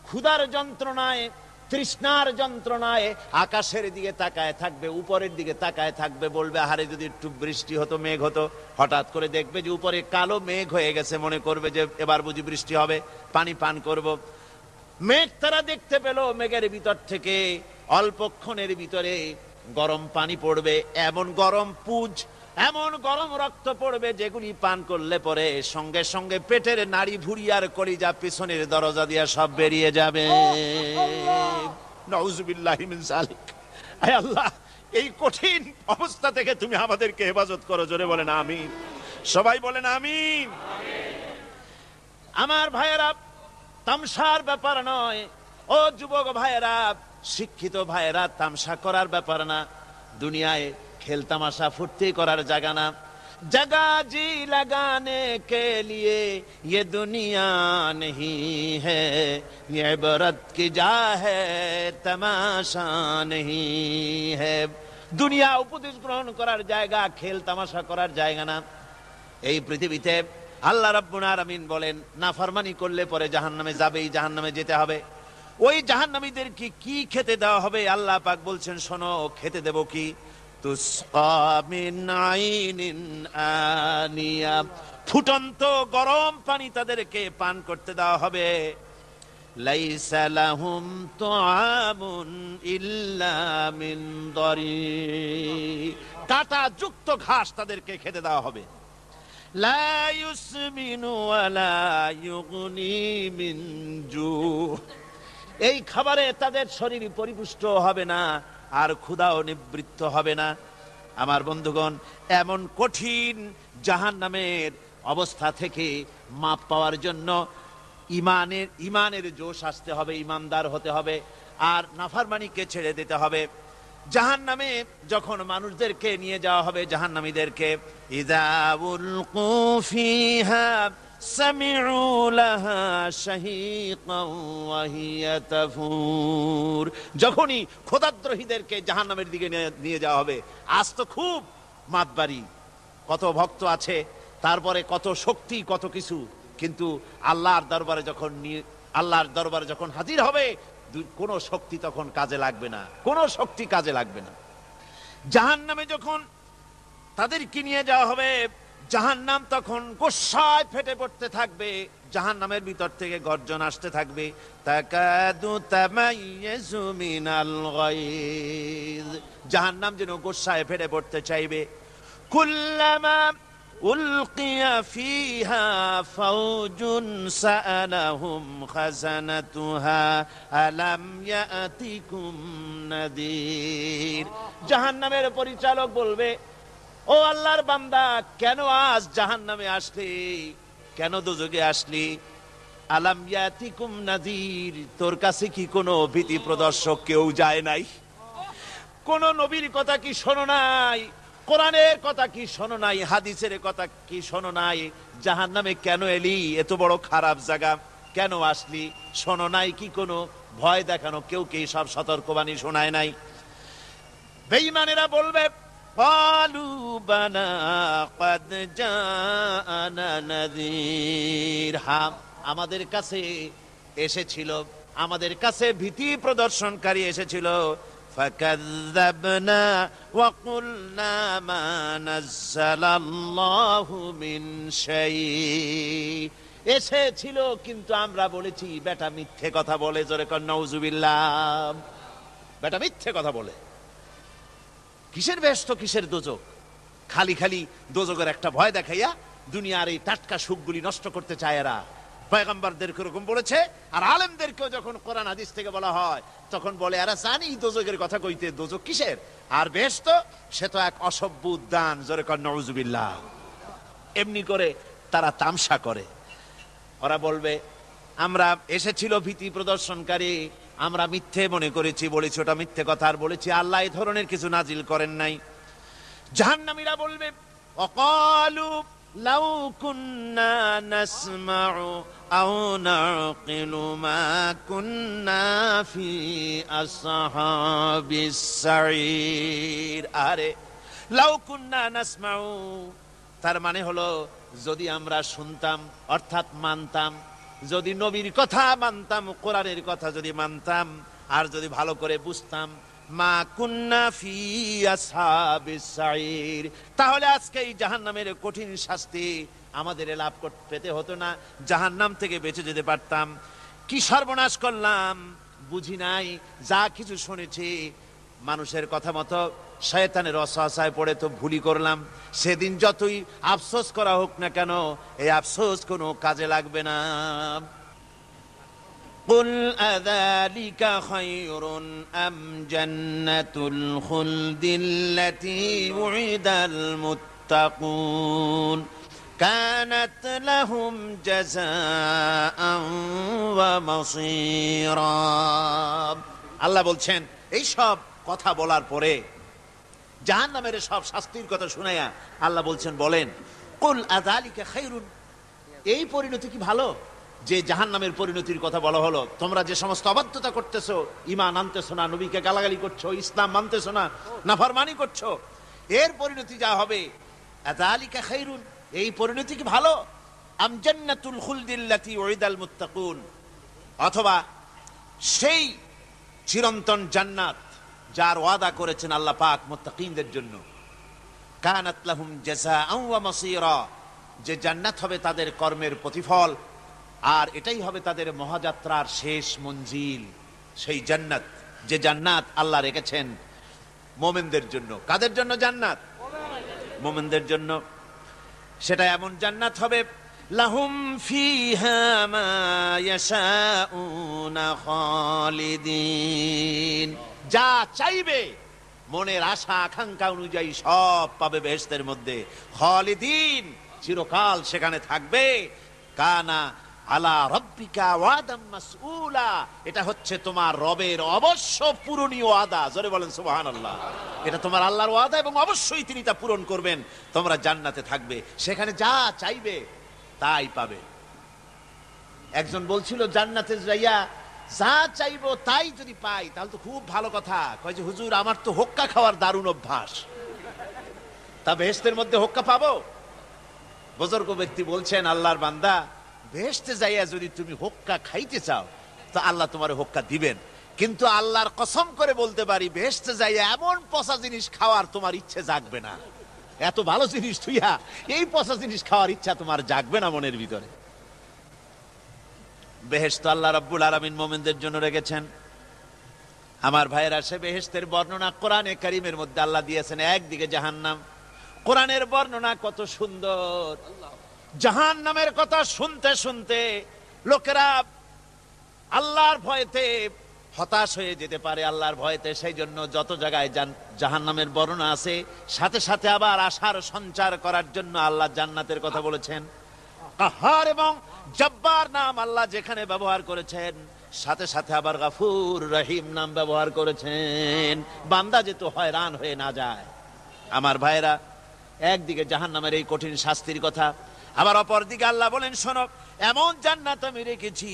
ক্ষুধার যন্ত্রণায়, তৃষ্ণার যন্ত্রণায় আকাশের দিকে তাকায় থাকবে, উপরের দিকে তাকায় থাকবে, বলবে, আহারে যদি একটু বৃষ্টি হতো, মেঘ হতো। হঠাৎ করে দেখবে যে উপরে কালো মেঘ হয়ে গেছে, মনে করবে যে এবার বুঝি বৃষ্টি হবে, পানি পান করব। মেঘ তারা দেখতে পেল, মেঘের ভিতর থেকে অল্পক্ষণের ভিতরে গরম পানি পড়বে, এমন গরম পুঁজ, এমন গরম রক্ত পড়বে, যেগুলি পান করলে পরে সঙ্গে সঙ্গে পেটের নাড়ি, ভুঁড়ি আর কলিজা পিছনের দরজা দিয়ে সব বেরিয়ে যাবে। নাউজুবিল্লাহি মিন যালিক। আয় আল্লাহ, এই কঠিন অবস্থা থেকে তুমি আমাদেরকে হেফাজত করো। জোরে বলেন আমিন। সবাই বলেন আমিন। আমার ভাইয়েরা, তামসার ব্যাপার নয়। ও যুবক ভাইয়েরা, শিক্ষিত ভাইয়েরা, তামসা করার ব্যাপার না। দুনিয়ায় খেল তামাশা ফুর্তি করার জায়গা না। जगह जी लगाने के लिए ये दुनिया नहीं है, ये इबरत की जा है तमाशा नहीं है। দুনিয়া উপদেশ গ্রহণ করার জায়গা, খেল তামাশা করার জায়গা না। এই পৃথিবীতে আল্লাহ রাব্বুল আলামিন বলেন, নাফরমানি করলে পরে জাহান্নামে যাবেই, জাহান্নামে যেতে হবে। ওই জাহান্নামীদেরকে কি খেতে দেওয়া হবে? আল্লাহ পাক বলছেন, শোনো, খেতে দেব কি? তুসকা মিন আইনিন আনিয়া, ফুটন্ত গরম পানি তাদেরকে পান করতে দেওয়া হবে। লাইসা লাহুম তুআমুন ইল্লা মিন দারি, কাঁটা যুক্ত ঘাস তাদেরকে খেতে দেওয়া হবে। লা ইউসমিনু ওয়ালা ইউগনি মিন জু, এই খাবারে তাদের শরীর পরিপুষ্ট হবে না, আর ক্ষুধাও নিবৃত্ত হবে না। আমার বন্ধুগণ, এমন কঠিন জাহান্নামের অবস্থা থেকে মাপ পাওয়ার জন্য ইমানের জোশ আসতে হবে, ইমানদার হতে হবে, আর নাফরমানিকে ছেড়ে দিতে হবে। জাহান্নামে যখন মানুষদেরকে নিয়ে যাওয়া হবে, জাহান্নামীদেরকে, ইযা উলকু ফিহা সামিউ লাহা শাহীকান ওয়া হিয়া তাফুর, যখনই খোদাদ্রোহীদেরকে জাহান্নামের দিকে নিয়ে যাওয়া হবে, আজ তো খুব মাতবাড়ি, কত ভক্ত আছে, তারপরে কত শক্তি, কত কিছু, কিন্তু আল্লাহর দরবারে যখন হাজির হবে, কোন শক্তি তখন কাজে লাগবে না, কোন শক্তি কাজে লাগবে না। জাহান্নামে যখন তাদেরকে নিয়ে যাওয়া হবে, জাহান্নাম তখন গোসায় ফেটে পড়তে থাকবে, জাহান্নামের ভিতর থেকে গর্জন আসতে থাকবে, তাকাদু তামাইয়াজু মিনাল গায়জ, জাহান্নাম যেন গোসায় ফেটে পড়তে চাইবে। কুল্লামা উলকিয়া ফিহা ফাওজুন সাআলাহুম খাজানাতুহা আলাম ইয়াতিকুম নাদির, জাহান্নামের পরিচালক বলবে, ও আল্লাহর বান্দা, কেন আজ জাহান্নামে আসলি, কেন দোজখে আসলি? আলাম ইয়াতিকুম নাদির, তোর কাছে কি কোনো ভীতি প্রদর্শক কেউ যায় নাই? কোন নবীর কথা কি শোনো নাই? কোরআনের কথা কি শোনো নাই? হাদিসের কথা কি শোনো নাই? জাহান্নামে কেন এলি? এত বড় খারাপ জায়গা কেন আসলি? শোনো নাই কি? কোনো ভয় দেখানো কেউ কে সব সতর্কবাণী শোনায় নাই? বেঈমানেরা বলবে, ক্বালু বালা ক্বাদ জাআনা নাযীর, হ্যাঁ, আমাদের কাছে এসেছিল, আমাদের কাছে ভীতি প্রদর্শনকারী এসেছিল। ফাকাযযাবনা ওয়া কুলনা মা নাযালাল্লাহু মিন শাই, এসেছিল কিন্তু আমরা বলেছি বেটা মিথ্যে কথা বলে। জোরে কর নাউযুবিল্লাহ। বেটা মিথ্যে কথা বলে। কিসের বেহেশত, কিসের দোজখ? খালি খালি দোজখের একটা ভয় দেখাইয়া দুনিয়ার এই টাটকা সুখগুলি নষ্ট করতে চায় এরা। পয়গম্বরদেরকে এরকম বলেছে, আর আলেমদেরকেও যখন কোরআন হাদিস থেকে বলা হয় তখন বলে, এরা জানি দোজখের কথা কইতে, দোজখ কিসের, আর বেহেশত সে তো এক অসভ্য উদ্যান। জোরে কর নাউযুবিল্লাহ। এমনি করে তারা তামসা করে। ওরা বলবে, আমরা এসেছিল ভীতি প্রদর্শনকারী, আমরা মিথ্যে মনে করেছি, বলেছি ওটা মিথ্যে কথা, আর বলেছি আল্লাহ এই ধরনের কিছু নাজিল করেন নাই। জাহান্নামীরা বলবে, ওয়াকালু লাউ কুন্না নাসমাউ আও নাকিলু মা কুন্না ফি আসহাবিস সাঈর, আরে লাউ কুন্না নাসমাউ, তার মানে হলো যদি আমরা শুনতাম, অর্থাৎ মানতাম, যদি নবীর কথা মানতাম, কোরআনের কথা যদি মানতাম, আর যদি ভালো করে বুঝতাম, মা কুন্না ফি আসহাবিস সাঈর, তাহলে আজকে এই জাহান্নামের কঠিন শাস্তি আমাদের লাভ পেতে হতো না, জাহান্নাম থেকে বেঁচে যেতে পারতাম। কি সর্বনাশ করলাম, বুঝি নাই, যা কিছু শুনেছি মানুষের কথা মতো শয়তানের ওয়াসওয়াসায় পড়ে তো ভুলই করলাম। সেদিন যতই আফসোস করা হোক না কেন, এই আফসোস কোনো কাজে লাগবে না। কুল আযালিকা খায়রুন আম জান্নাতুল খুলদিল্লাতী উইদাল মুত্তাকুন, কানাত লাহুম জাযাআন ওয়া মাসীরা। আল্লাহ বলছেন এই সব কথা বলার পরে, জাহান্নামের সব শাস্তির কথা শুনাইয়া আল্লাহ বলছেন, বলেন কুল আযালিকা খায়রুন, এই পরিণতি কি ভালো? যে জাহান্নামের পরিণতির কথা বলা হলো, তোমরা যে সমস্ত অবাধ্যতা করতেছো, ঈমান আনতেছো না, নবীকে গালাগালি করছো, ইসলাম মানতেছো না, নাফরমানি করছো, এর পরিণতি যা হবে, আযালিকা খায়রুন, এই পরিণতি কি ভালো? আম জান্নাতুল খুলদিল্লাতী উইদাল মুত্তাকুন, অথবা সেই চিরন্তন জান্নাত যার ওয়াদা করেছেন আল্লাহ পাক মুত্তাকিনদের জন্য। কানাত লাহুম জাযাআন ওয়া মাসীরা, যে জান্নাত হবে তাদের কর্মের প্রতিফল, আর এটাই হবে তাদের মহাযাত্রার শেষ মঞ্জিল। সেই জান্নাত, যে জান্নাত আল্লাহ রেখেছেন মুমিনদের জন্য। কাদের জন্য জান্নাত? মুমিনদের জন্য। সেটা এমন জান্নাত হবে, লাহুম ফিহা মা ইয়াশাউনা খালিদিন, যা চাইবে মনের আশা আকাঙ্ক্ষা অনুযায়ী সব পাবে বেহেশতের মধ্যে। খালিদিন, চিরকাল সেখানে থাকবে। কানা আলা রব্বিকা ওয়াদাম মাসউলা, এটা হচ্ছে তোমার রবের অবশ্য পূরণীয় ওয়াদা। জোরে বলেন সুবহানাল্লাহ। এটা তোমার আল্লাহর ওয়াদা এবং অবশ্যই তিনি তা পূরণ করবেন। তোমরা জান্নাতে থাকবে, সেখানে যা চাইবে তাই পাবে। একজন বলছিল জান্নাতে যাইয়া যা চাইবো তাই যদি পাই তাহলে তো খুব ভালো কথা। কয় যে হুজুর, আমার তো হোক্কা খাওয়ার দারুণ অভ্যাস, তা বেহেশতের মধ্যে হোক্কা পাবো? বুজুর্গ ব্যক্তি বলছেন, আল্লাহর বান্দা, বেহেশতে যাইয়া যদি তুমি হোক্কা খাইতে চাও তো আল্লাহ তোমার হোক্কা দিবেন, কিন্তু আল্লাহর কসম করে বলতে পারি, বেহেশতে যাইয়া এমন পচা জিনিস খাওয়ার তোমার ইচ্ছে জাগবে না। এত ভালো জিনিস তুইয়া এই পচা জিনিস খাওয়ার ইচ্ছা তোমার জাগবে না মনের ভিতরে। বেহেশত আল্লাহ রাব্বুল আলামিন মুমিনদের জন্য রেখেছেন। আমার ভাইয়েরা, সে বেহেশতের বর্ণনা কোরআনে কারীমের মধ্যে আল্লাহ দিয়েছেন। একদিকে জাহান্নাম, কোরআনের বর্ণনা কত সুন্দর। জাহান্নামের কথা শুনতে শুনতে লোকেরা আল্লাহর ভয়তে হতাশ হয়ে যেতে পারে, আল্লাহর ভয়তে। সেই জন্য যত জায়গায় জাহান্নামের বর্ণনা আছে, সাথে সাথে আবার আশার সঞ্চার করার জন্য আল্লাহ জান্নাতের কথা বলেছেন। কাহার এবং জব্বার নাম আল্লাহ যেখানে ব্যবহার করেছেন, সাথে সাথে আবার গাফুর রহিম নাম ব্যবহার করেছেন, বান্দা যেন হয়রান হয়ে না যায়। আমার ভাইরা, একদিকে জাহান্নামের এই কঠিন শাস্তির কথা, আবার অপর দিকে আল্লাহ বলেন, শোনো, এমন জান্নাত আমি রেখেছি,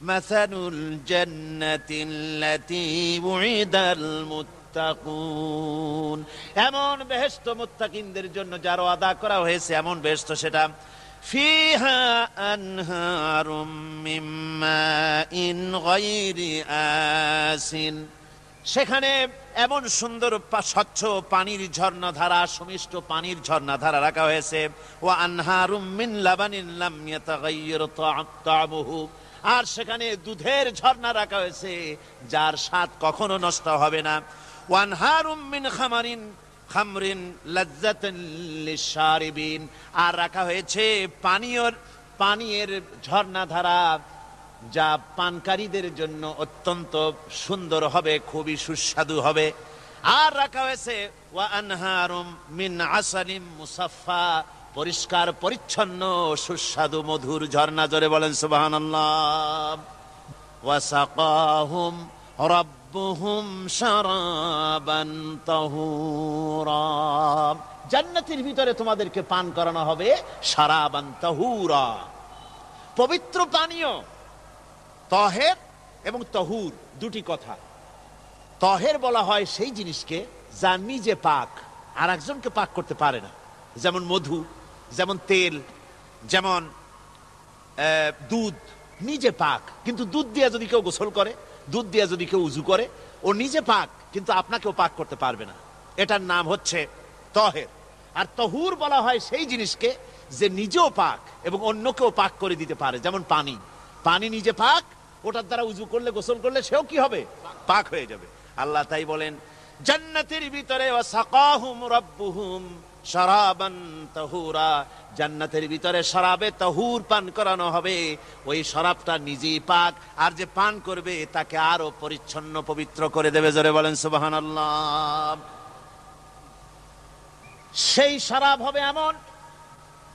মাসানুল জান্নাতিল্লাতী উইদাল মুত্তাকুন, এমন বেহেশত মুত্তাকিনদের জন্য যার ওয়াদা করা হয়েছে, এমন বেহেশত সেটা, ফিহা আনহারুম মিন মাইন গায়রি আসিন, সেখানে এমন সুন্দর স্বচ্ছ পানির ঝর্ণাধারা, সুমিষ্ট পানির ঝর্ণাধারা রাখা হয়েছে। ওয়া আনহারুম মিন লাবানিন লাম ইয়াতাগায়্যার তা'আমুহু, আর সেখানে দুধের ঝর্ণা রাখা হয়েছে যার স্বাদ কখনো নষ্ট হবে না। ওয়া আনহারুম মিন খামরিন লাজ্জাতান লিশারিবিন, আর রাখা হয়েছে পানীয়ের ঝর্ণাধারা যা পানকারীদের জন্য অত্যন্ত সুন্দর হবে, খুবই সুস্বাদু হবে। আর রাখা হয়েছে ওয়া আনহারুম মিন আসালিম মুসাফফা, পরিষ্কার পরিচ্ছন্ন সুস্বাদু মধুর ঝর্ণা। জোরে বলেন সুবহানাল্লাহ। ওয়া সাকাহুম রাব্বুহুম শারাবান তাহুরা, জান্নাতের ভিতরে তোমাদেরকে পান করানো হবে শারাবান তাহুরা, পবিত্র পানীয়। তহের এবং তহুর দুটি কথা। তহের বলা হয় সেই জিনিসকে যা নিজে পাক, আর একজনকে পাক করতে পারে না। যেমন মধু, যেমন তেল, যেমন দুধ নিজে পাক, কিন্তু দুধ দিয়ে যদি কেউ গোসল করে, দুধ দিয়ে যদি কেউ উজু করে, ও নিজে পাক, কিন্তু আপনাকেও পাক করতে পারবে না। এটার নাম হচ্ছে তহের। আর তহুর বলা হয় সেই জিনিসকে যে নিজেও পাক এবং অন্যকেও পাক করে দিতে পারে। যেমন পানি, পানি নিজে পাক, ওটার দ্বারা উজু করলে, গোসল করলে সেও কি হবে? পাক হয়ে যাবে। আল্লাহ তাই বলেন, জান্নাতের ভিতরে ওয়াসাকাহুম রাব্বুহুম শারাবান তাহুরা, জান্নাতের ভিতরে শরাবে তাহুর পান করানো হবে। ওই শরাবটা নিজেই পাক, আর যে পান করবে তাকে আরো পরিচ্ছন্ন পবিত্র করে দেবে। জোরে বলেন সুবহানাল্লাহ। সেই শরাব হবে এমন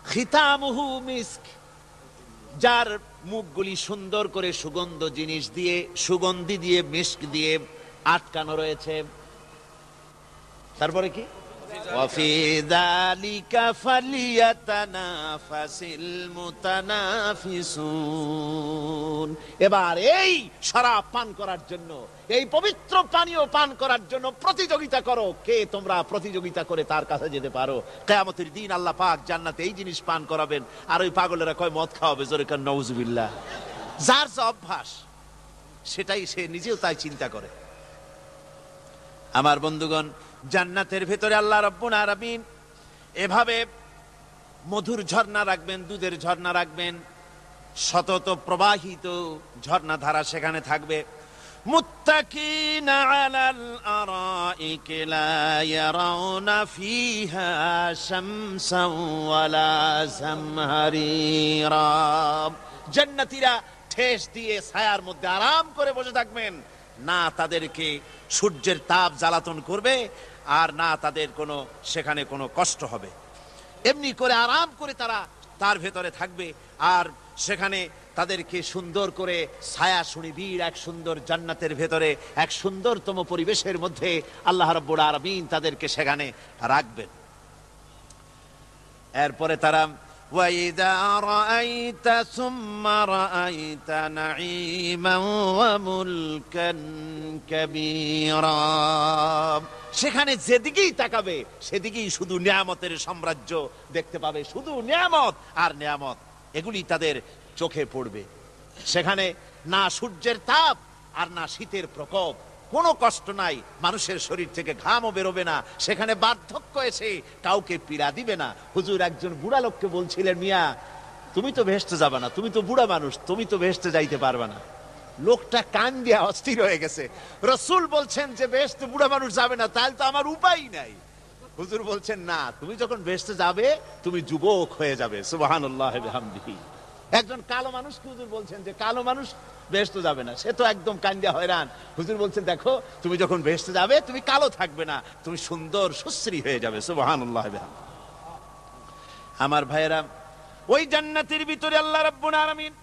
খিতামুহু মিস্ক, যার মুখগুলি সুন্দর করে সুগন্ধ জিনিস দিয়ে, সুগন্ধি দিয়ে, মিস্ক দিয়ে আটকানো রয়েছে। তারপরে কি? ওয়াফি যালিকা ফালিয়াতানাফাসিল মুতানাফিসুন। এবার এই শরাব পান করার জন্য, এই পবিত্র পানীয় পান করার জন্য প্রতিযোগিতা করো, কে তোমরা প্রতিযোগিতা করে তার কাছে যেতে পারো। কিয়ামতের দিন আল্লাহ পাক জান্নাতে এই জিনিস পান করাবেন, আর ওই পাগলেরা কয় মদ খাওয়াবে, জোরে কান নাউজুবিল্লাহ। যার যা অভ্যাস সেটাই সে নিজেও তাই চিন্তা করে। আমার বন্ধুগণ, জান্নাতের ভেতরে আল্লাহ রাব্বুল আলামিন এভাবে মধুর ঝর্ণা রাখবেন, দুধের ঝর্ণা রাখবেন, সতত প্রবাহিত ঝর্ণা ধারা সেখানে থাকবে। মুত্তাকিনা আলাল আরাইকি লা ইয়ারাউনা ফিহা শামসান ওয়ালা জামহারিরা। জান্নাতীরা ঠেস দিয়ে ছায়ার মধ্যে আরাম করে বসে থাকবেন, না তাদেরকে সূর্যের তাপ জ্বালাতন করবে, আর না তাদের কোনো সেখানে কোনো কষ্ট হবে। এমনি করে আরাম করে তারা তার ভেতরে থাকবে, আর সেখানে তাদেরকে সুন্দর করে ছায়া সুনিবিড় এক সুন্দর জান্নাতের ভেতরে এক সুন্দরতম পরিবেশের মধ্যে আল্লাহ রাব্বুল আলামিন তাদেরকে সেখানে রাখবেন। এরপরে তারা وَإِذَا رَأَيْتَ ثُمَّ رَأَيْتَ نَعِيمًا وَمُلْكًا كَبِيرًا। সেখানে যেদিকেই তাকাবে সেদিকেই শুধু নিয়ামতের সাম্রাজ্য দেখতে পাবে, শুধু নিয়ামত আর নিয়ামত, এগুলি তাদের চোখে পড়বে। সেখানে না সূর্যের তাপ আর না শীতের প্রকোপ, কোনো কষ্ট নাই, মানুষের শরীর থেকে ঘামও বেরোবে না, সেখানে বার্ধক্য এসে কাউকে পীড়া দিবে না। হুজুর একজন বুড়া লোককে বলছিলেন, মিয়া তুমি তো ভেস্তে যাবে না, তুমি তো বুড়া মানুষ, তুমি তো ভেস্তে যাইতে পারবে না। লোকটা কান দিয়া অস্থির হয়ে গেছে। রাসূল বলছেন যে ভেস্তে বুড়া মানুষ যাবে না, তাহলে তো আমার উপায় নাই। হুজুর বলছেন না, তুমি যখন ভেস্তে যাবে তুমি যুবক হয়ে যাবে। সুবহানাল্লাহ বিহামদিহি। একজন কালো মানুষকে হুজুর বলছেন যে কালো মানুষ বেহেশতে যাবে না, সে তো একদম কান্দিয়া হয়রান। হুজুর বলছেন দেখো তুমি যখন বেহেশতে যাবে তুমি কালো থাকবে না, তুমি সুন্দর সুশ্রী হয়ে যাবে। সুবহানাল্লাহ। আমার ভাইয়েরা, ওই জান্নাতের ভিতরে আল্লাহ রাব্বুল আলামিন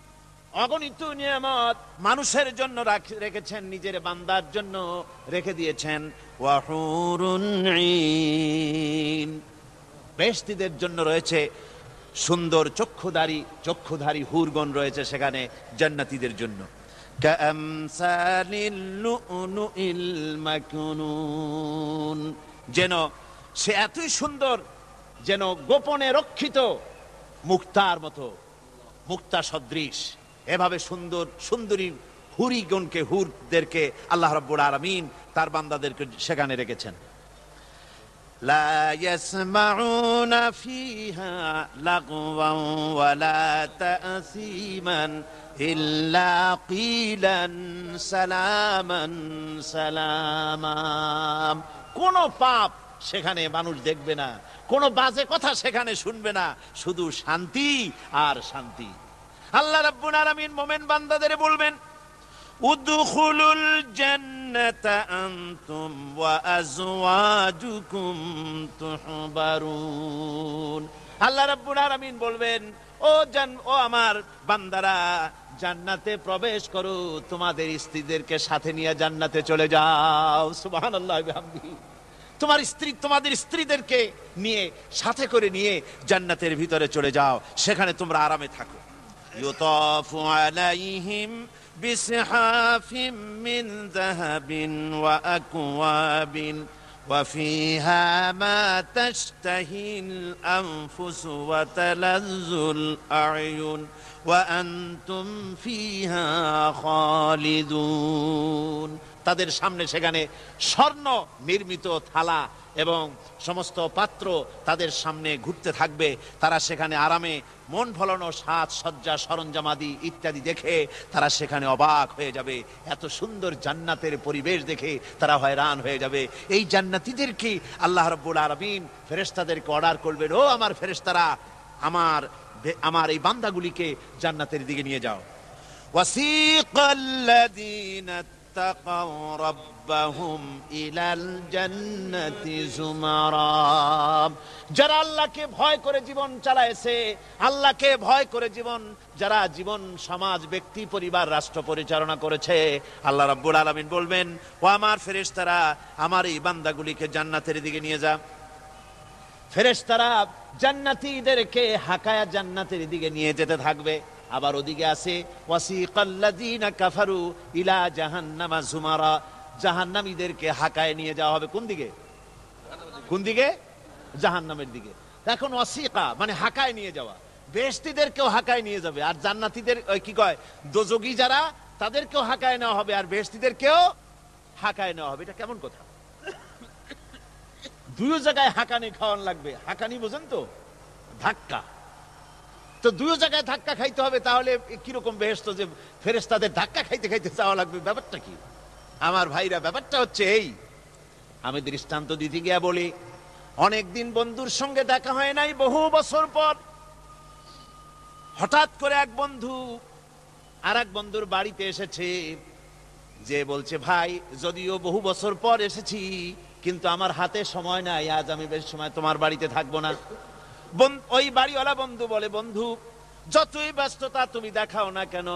অগণিত নিয়ামত মানুষের জন্য রেখেছেন, নিজের বান্দার জন্য রেখে দিয়েছেন। ওয়া হুরুন ঈন, বেহেশতীদের জন্য রয়েছে সুন্দর চক্ষুধারী হুরগণ রয়েছে সেখানে জান্নাতীদের জন্য। কামসালিল লুউলুইল মাকনুন, যেন সে এতই সুন্দর, যেন গোপনে রক্ষিত মুক্তার মতো, মুক্তা সদৃশ। এভাবে সুন্দর সুন্দরী হুরিগণকে, হুরদেরকে আল্লাহ রাব্বুল আলামিন তার বান্দাদেরকে সেখানে রেখেছেন। লা ইয়াসমাউনা ফিহা লাগওয়ান ওয়ালা তাসীমান ইল্লা কিলান সালামান সালামা। কোন পাপ সেখানে মানুষ দেখবে না, কোন বাজে কথা সেখানে শুনবে না, শুধু শান্তি আর শান্তি। আল্লাহ রাব্বুল আলামিন মুমিন বান্দাদের বলবেন, উদখুলুল জান্নাতা আনতুম ওয়া আজওয়াজুকুম তুহবারুন। আল্লাহ রাব্বুল আলামিন বলবেন, ও আমার বান্দারা, জান্নাতে প্রবেশ করো, তোমাদের স্ত্রীদেরকে সাথে নিয়ে জান্নাতে চলে যাও। সুবহানাল্লাহ বিহামদিহি। তোমাদের স্ত্রীদেরকে নিয়ে, সাথে করে নিয়ে জান্নাতের ভিতরে চলে যাও, সেখানে তোমরা আরামে থাকো। ইউতাফু আলাইহিম বিসহাফিম মিন যাহাবিন ওয়া আকওয়াবিন ওয়া ফিহা মা তাশতাহিল আনফুসু ওয়া তালাজ্জুল আ'য়ুন ওয়া আনতুম ফিহা খালিদুন। তাদের সামনে সেখানে স্বর্ণ নির্মিত থালা এবং সমস্ত পাত্র তাদের সামনে ঘুরতে থাকবে। তারা সেখানে আরামে মন ভোলানো সাজ সজ্জা সরঞ্জামাদি ইত্যাদি দেখে তারা সেখানে অবাক হয়ে যাবে। এত সুন্দর জান্নাতের পরিবেশ দেখে তারা হয়রান হয়ে যাবে। এই জান্নাতীদেরকে আল্লাহ রাব্বুল আলামিন ফেরেশতাদেরকে অর্ডার করবেন, ও আমার ফেরেশতারা, আমার এই বান্দাগুলিকে জান্নাতের দিকে নিয়ে যাও। ওয়াসিকাল্লাযীনা اتقوا ربهم إلى الجنة زمرا। যারা আল্লাহকে ভয় করে জীবন চালায়ছে, আল্লাহকে ভয় করে যারা জীবন সমাজ ব্যক্তি পরিবার রাষ্ট্র পরিচালনা করেছে, আল্লাহ রাব্বুল আলামিন বলবেন, ও আমার ফেরেশতারা, আমার এই বান্দাগুলিকে জান্নাতের দিকে নিয়ে যা। ফেরেশতারা জান্নাতীদেরকে হাকায়া জান্নাতের দিকে নিয়ে যেতে থাকবে। আবার ওদিকে আছে ওয়াসিকাল্লাযীনা কাফারু ইলা জাহান্নামা যুমারা, জাহান্নামীদেরকে হাকায় নিয়ে যাওয়া হবে কোন দিকে? কোন দিকে? জাহান্নামের দিকে। এখন ওয়াসিকা মানে হাকায় নিয়ে যাওয়া, বেহেশতীদেরকেও হাকায় নিয়ে যাবে, আর জান্নাতীদের কি কয় দোজখী যারা তাদেরকেও হাকায় নেওয়া হবে, আর বেহেশতীদেরকেও হাকায় নেওয়া হবে। এটা কেমন কথা? দুই জায়গায় হাকানি খাওয়ান লাগবে। হাকানি বোঝেন তো? ধাক্কা। তো দুই জায়গায় ধাক্কা খাইতে হবে, তাহলে কিরকম বেহেশত যে ফেরেশতাদের ধাক্কা খাইতে খাইতে যাওয়া লাগবে, ব্যাপারটা কি? আমার ভাইরা, ব্যাপারটা হচ্ছে এই, আমি দৃষ্টান্ত দিতে গিয়া বলি, অনেকদিন বন্ধুর সঙ্গে দেখা হয় নাই, বহু বছর পর হঠাৎ করে এক বন্ধু আর এক বন্ধুর বাড়িতে এসেছে, যে বলছে, ভাই যদিও বহু বছর পর এসেছি, কিন্তু আমার হাতে সময় নাই, আজ আমি বেশ সময় তোমার বাড়িতে থাকবো না। ওই বাড়িওয়ালা বন্ধু বলে, বন্ধু যতই ব্যস্ততা তুমি দেখাও না কেন,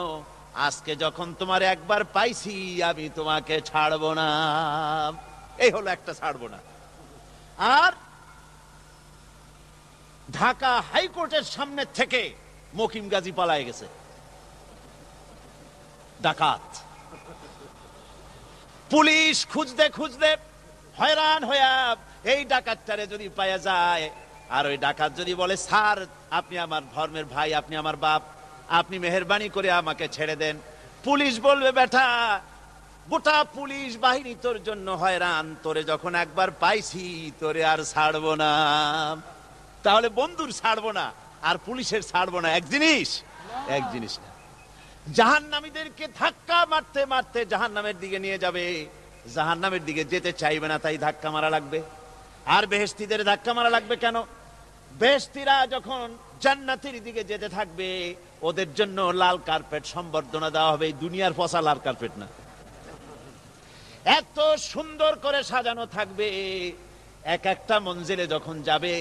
আজকে যখন তোমার একবার পাইছি, আমি তোমাকে ছাড়বো না। এই হলো একটা ছাড়বো না। আর ঢাকা হাইকোর্টের সামনে থেকে মকিম গাজী পালায় গেছে, ডাকাত। পুলিশ খুঁজতে খুঁজতে হয়রান হইয়া এই ডাকাতটারে যদি পাওয়া যায়, আর ওই ডাকাত যদি বলে, স্যার আপনি আমার ধর্মের ভাই, আপনি আমার বাপ, আপনি মেহেরবানি করে আমাকে ছেড়ে দেন, পুলিশ বলবে, বেটা গোটা পুলিশ বাহিনী তোর জন্য হয়রান, তোরে যখন একবার পাইছি তোরে আর ছাড়বো না। তাহলে বন্ধুর ছাড়বো না আর পুলিশের ছাড়বো না এক জিনিস? এক জিনিস না। জাহান্নামীদেরকে ধাক্কা মারতে মারতে জাহান্নামের দিকে নিয়ে যাবে, জাহান্নামের দিকে যেতে চাইবে না, তাই ধাক্কা মারা লাগবে। আর বেহেশতীদের ধাক্কা মারা লাগবে কেন? বেহেশতীরা যখন জান্নাতের দিকে যেতে থাকবে, ওদের জন্য লাল কার্পেট সম্বর্ধনা দেওয়া হবে। দুনিয়ার পচা লাল কার্পেট না, এত সুন্দর করে সাজানো থাকবে। এক একটা মঞ্জিলে যখন যাবে,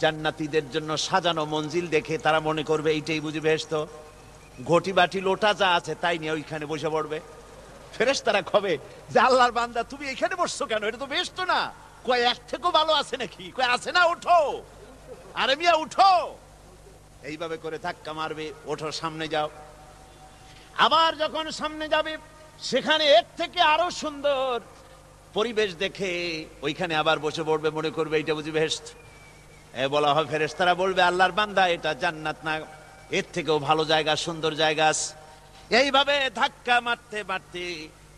জান্নাতীদের জন্য সাজানো মঞ্জিল দেখে তারা মনে করবে এইটাই বুঝি বেহেশত। ঘটি বাটি লোটা যা আছে তাই নিয়ে ওইখানে বসে পড়বে। ফেরেশতারা কবে যে, আল্লাহর বান্দা তুমি এখানে বসছো কেন? এটা তো বেহেশত না। কয় এক থেকেও ভালো আছে নাকি? কয় আছে না, উঠো, আরে মিয়া উঠো। এইভাবে করে ধাক্কা মারবে, ওঠো, সামনে যাও। আবার যখন সামনে যাবে, সেখানে এর থেকে আরো সুন্দর পরিবেশ দেখে ওইখানে আবার বসে পড়বে, মনে করবে এইটা বুঝি বেহেশত। বলা হয়, ফেরেশতারা বলবে, আল্লাহর বান্দা এটা জান্নাত না, এর থেকেও ভালো জায়গা, সুন্দর জায়গা আছে। এইভাবে ধাক্কা মারতে মারতে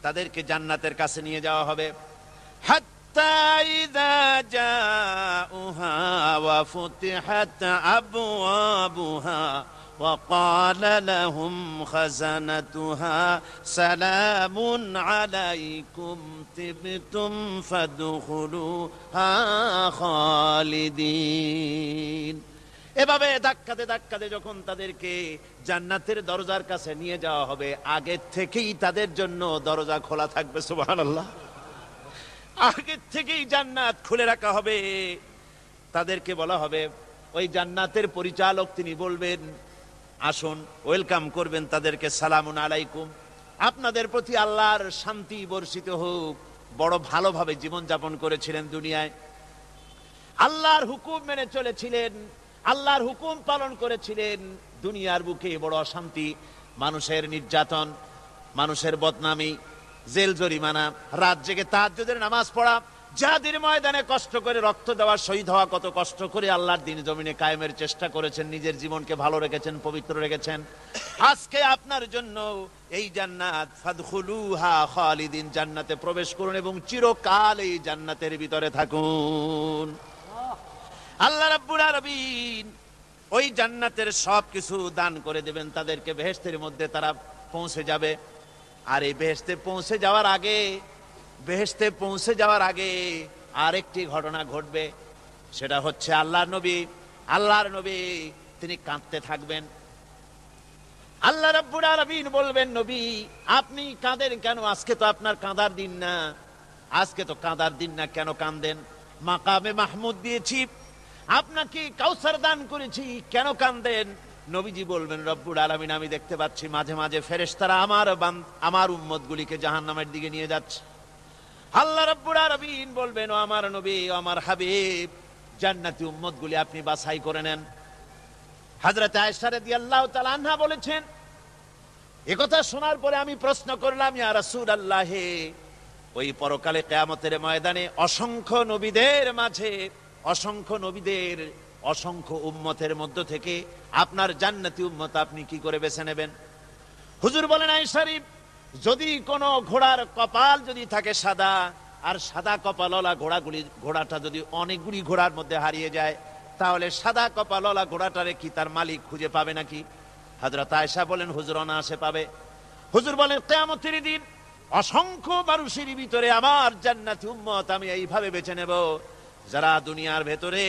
তাদেরকে জান্নাতের কাছে নিয়ে যাওয়া হবে। হাত্তা ইযা জাউহা ওয়া ফুতিহাত আবওয়াবুহা ওয়া ক্বালা লাহুম খাযানাতুহা সালামুন আলাইকুম তিবতুম ফাদখুলুহা খালিদিন। এভাবে ধাক্কাতে ধাক্কাতে যখন তাদেরকে জান্নাতের দরজার কাছে নিয়ে যাওয়া হবে, আগে থেকেই তাদের জন্য দরজা খোলা থাকবে। সুবহানাল্লাহ। আগে থেকেই জান্নাত খুলে রাখা হবে। তাদেরকে বলা হবে, ওই জান্নাতের পরিচালক তিনি বলবেন, আসুন, ওয়েলকাম করবেন তাদেরকে, সালামুন আলাইকুম, আপনাদের প্রতি আল্লাহর শান্তি বর্ষিত হোক। বড় ভালোভাবে জীবন যাপন করেছিলেন দুনিয়ায়, আল্লাহর হুকুম মেনে চলেছিলেন, আল্লাহর হুকুম পালন করেছিলেন। দুনিয়ার বুকে বড় অশান্তি, মানুষের নির্যাতন, মানুষের বদনামি, জেল জরিমানা, রাত জেগে তাহাজ্জুদের নামাজ পড়া, জিহাদের ময়দানে কষ্ট করে রক্ত দেওয়া, শহীদ হওয়া, কত কষ্ট করে আল্লাহর দ্বীন জমিনে কায়েমের চেষ্টা করেছেন, নিজের জীবনকে ভালো রেখেছেন, পবিত্র রেখেছেন। আজকে আপনার জন্য এই জান্নাত, ফাদখুলুহা খালিদিন, জান্নাতে প্রবেশ করুন এবং চিরকাল এই জান্নাতের ভিতরে থাকুন। আল্লাহ রাব্বুল আলামিন ওই জান্নাতের সবকিছু দান করে দেবেন তাদেরকে, বেহেশতের মধ্যে তারা পৌঁছে যাবে। আর এই বেহেশতে পৌঁছে যাওয়ার আগে আরেকটি ঘটনা ঘটবে। সেটা হচ্ছে আল্লাহর নবী তিনি কাঁদতে থাকবেন। আল্লাহ রাব্বুল আলামিন বলবেন, নবী আপনি কাঁদেন কেন? আজকে তো আপনার কাঁদার দিন না, আজকে তো কাঁদার দিন না, কেন কাঁদেন? মাকামে মাহমুদ দিয়েছি, আপনাকে কাউসার দান করেছি, কেন কাঁদেন? নবীজি বলবেন, রব্বুল আলামিন আমি দেখতে পাচ্ছি মাঝে মাঝে ফেরেশতারা আমার উম্মতগুলিকে জাহান্নামের দিকে নিয়ে যাচ্ছে। আল্লাহ রাব্বুল আলামিন বলবেন, ও আমার নবী, ও আমার হাবিব, জান্নাতি উম্মতগুলি আপনি বাছাই করে নেন। হযরত আয়েশা রাদিয়াল্লাহু তাআলা আনহা বলেছেন, একথা শোনার পরে আমি প্রশ্ন করলাম, ইয়া রাসূলুল্লাহ, ওই পরকালে কিয়ামতের ময়দানে অসংখ্য নবীদের মাঝে, অসংখ্য নবীদের অসংখ্য উম্মতের মধ্য থেকে আপনার জান্নাতি উম্মত আপনি কি করে বেছে নেবেন? হুজুর বলেন, আয়েশা, যদি কোনো ঘোড়ার কপাল যদি থাকে সাদা, আর সাদা কপালওয়ালা ঘোড়াটা যদি অনেকগুলি ঘোড়ার মধ্যে হারিয়ে যায়, তাহলে সাদা কপালওয়ালা ঘোড়াটারে কি তার মালিক খুঁজে পাবে নাকি? হযরত আয়েশা বলেন, হুজুর অনায়াসে পাবে। হুজুর বলেন, কিয়ামতের দিন অসংখ্য মানুষের ভিতরে আমার জান্নাতি উম্মত আমি এইভাবে বেছে নেব, যারা দুনিয়ার ভেতরে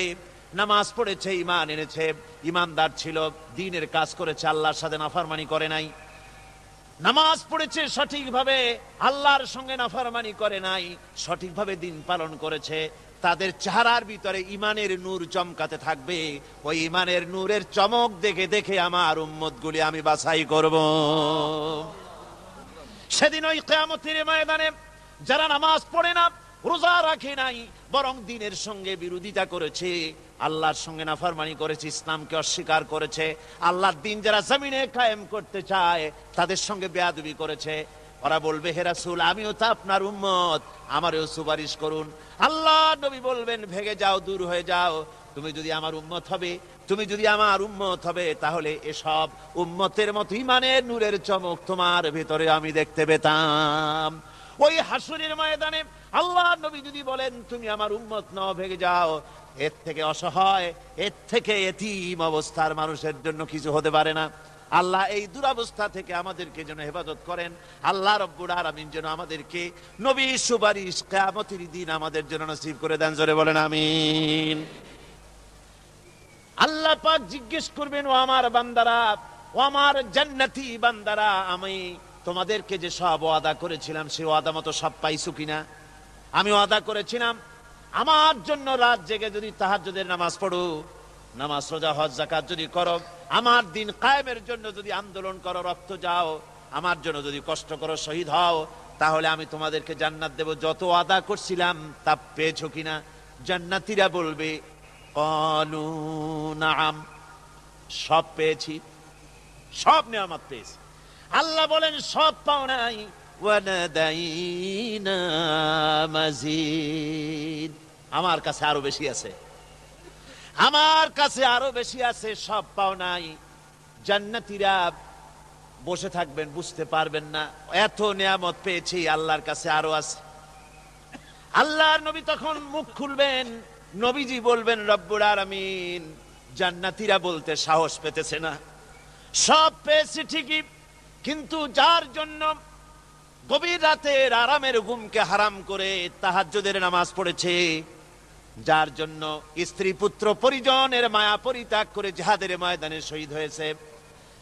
নামাজ পড়েছে, ঈমান এনেছে, ঈমানদার ছিল, দ্বীনের কাজ করেছে, আল্লাহর সাথে নাফরমানি করে নাই, নামাজ পড়েছে সঠিকভাবে, আল্লাহর সঙ্গে নাফরমানি করে নাই, সঠিকভাবে দিন পালন করেছে, তাদের চেহারার ভিতরে ঈমানের নূর চমকাতে থাকবে। ওই ঈমানের নূরের চমক দেখে দেখে আমার উম্মতগুলি আমি বাছাই করব। সেদিন ওই কিয়ামতের ময়দানে যারা নামাজ পড়ে না, রোজা রাখে নাই, বরং দ্বীনের সঙ্গে বিরোধিতা করেছে, আল্লাহর সঙ্গে নাফরমানি করেছে, ইসলামকে অস্বীকার করেছে, আল্লাহর দ্বীন যারা জমিনে কায়েম করতে চায় তাদের সঙ্গে বেয়াদবি করেছে, ওরা বলবে, হে রাসূল আমিও তো আপনার উম্মত, আমারও সুপারিশ করুন। আল্লাহ নবী বলবেন, ভেগে যাও, দূর হয়ে যাও, তুমি যদি আমার উম্মত হবে, তুমি যদি আমার উম্মত হবে, তাহলে এসব উম্মতের মতো ঈমানের নূরের চমক তোমার ভিতরে আমি দেখতে পেতাম। ওই হাসরের ময়দানে আল্লাহ নবী যদি বলেন, তুমি আমার উম্মত নও, ভেগে যাও, এর থেকে অসহায়, এর থেকে এতিম অবস্থার মানুষের জন্য কিছু হতে পারে না। আল্লাহ এই দুরবস্থা থেকে আমাদেরকে যেন হেফাজত করেন। আল্লাহ রব্বুল আলামিন যেন আমাদেরকে নবীর সুপারিশ কিয়ামতের দিন আমাদের জন্য নসিব করে দেন। জোরে বলেন আমিন। আল্লাহ পাক জিজ্ঞেস করবেন, ও আমার বান্দারা, ও আমার জান্নাতি বান্দারা, আমি তোমাদেরকে যে সব ওয়াদা করেছিলাম সেই ওয়াদা মতো সব পাইছো কিনা? আমি ওয়াদা করেছিলাম আমার জন্য রাত জেগে যদি তাহাজ্জুদের নামাজ পড়ো, নামাজ রোজা হজ যাকাত যদি করো, আমার দিন কায়েমের জন্য যদি আন্দোলন করো, রক্ত যাও, আমার জন্য যদি কষ্ট করো, শহীদ হও, তাহলে আমি তোমাদেরকে জান্নাত দেব। যত ওয়াদা করছিলাম তা পেয়েছো কিনা? জান্নাতীরা বলবে, ক্বালু নাআম, সব পেয়েছি, সব নিয়ামত পেয়েছি। আল্লাহ বলেন, সব পাও নাই, ওয়ালাদাইনা মাজিদ, আমার কাছে আরো বেশি আছে, আমার কাছে আরো বেশি আছে, সব পাও নাই। জান্নাতীরা বসে থাকবেন, বুঝতে পারবেন না, এত নিয়ামত পেয়েছি, আল্লাহর কাছে আরো আছে। আল্লাহর নবী তখন মুখ খুলবেন, নবীজি বলবেন, রব্বুল আলামিন, জান্নাতীরা বলতে সাহস পেতেছে না, সব পেয়েছি ঠিকই, কিন্তু যার জন্য গভীর রাতের আরামের ঘুমকে হারাম করে তাহাজ্জুদের নামাজ পড়েছে, যার জন্য স্ত্রী পুত্র পরিজনের মায়া পরিত্যাগ করে জিহাদের ময়দানে শহীদ হয়েছে,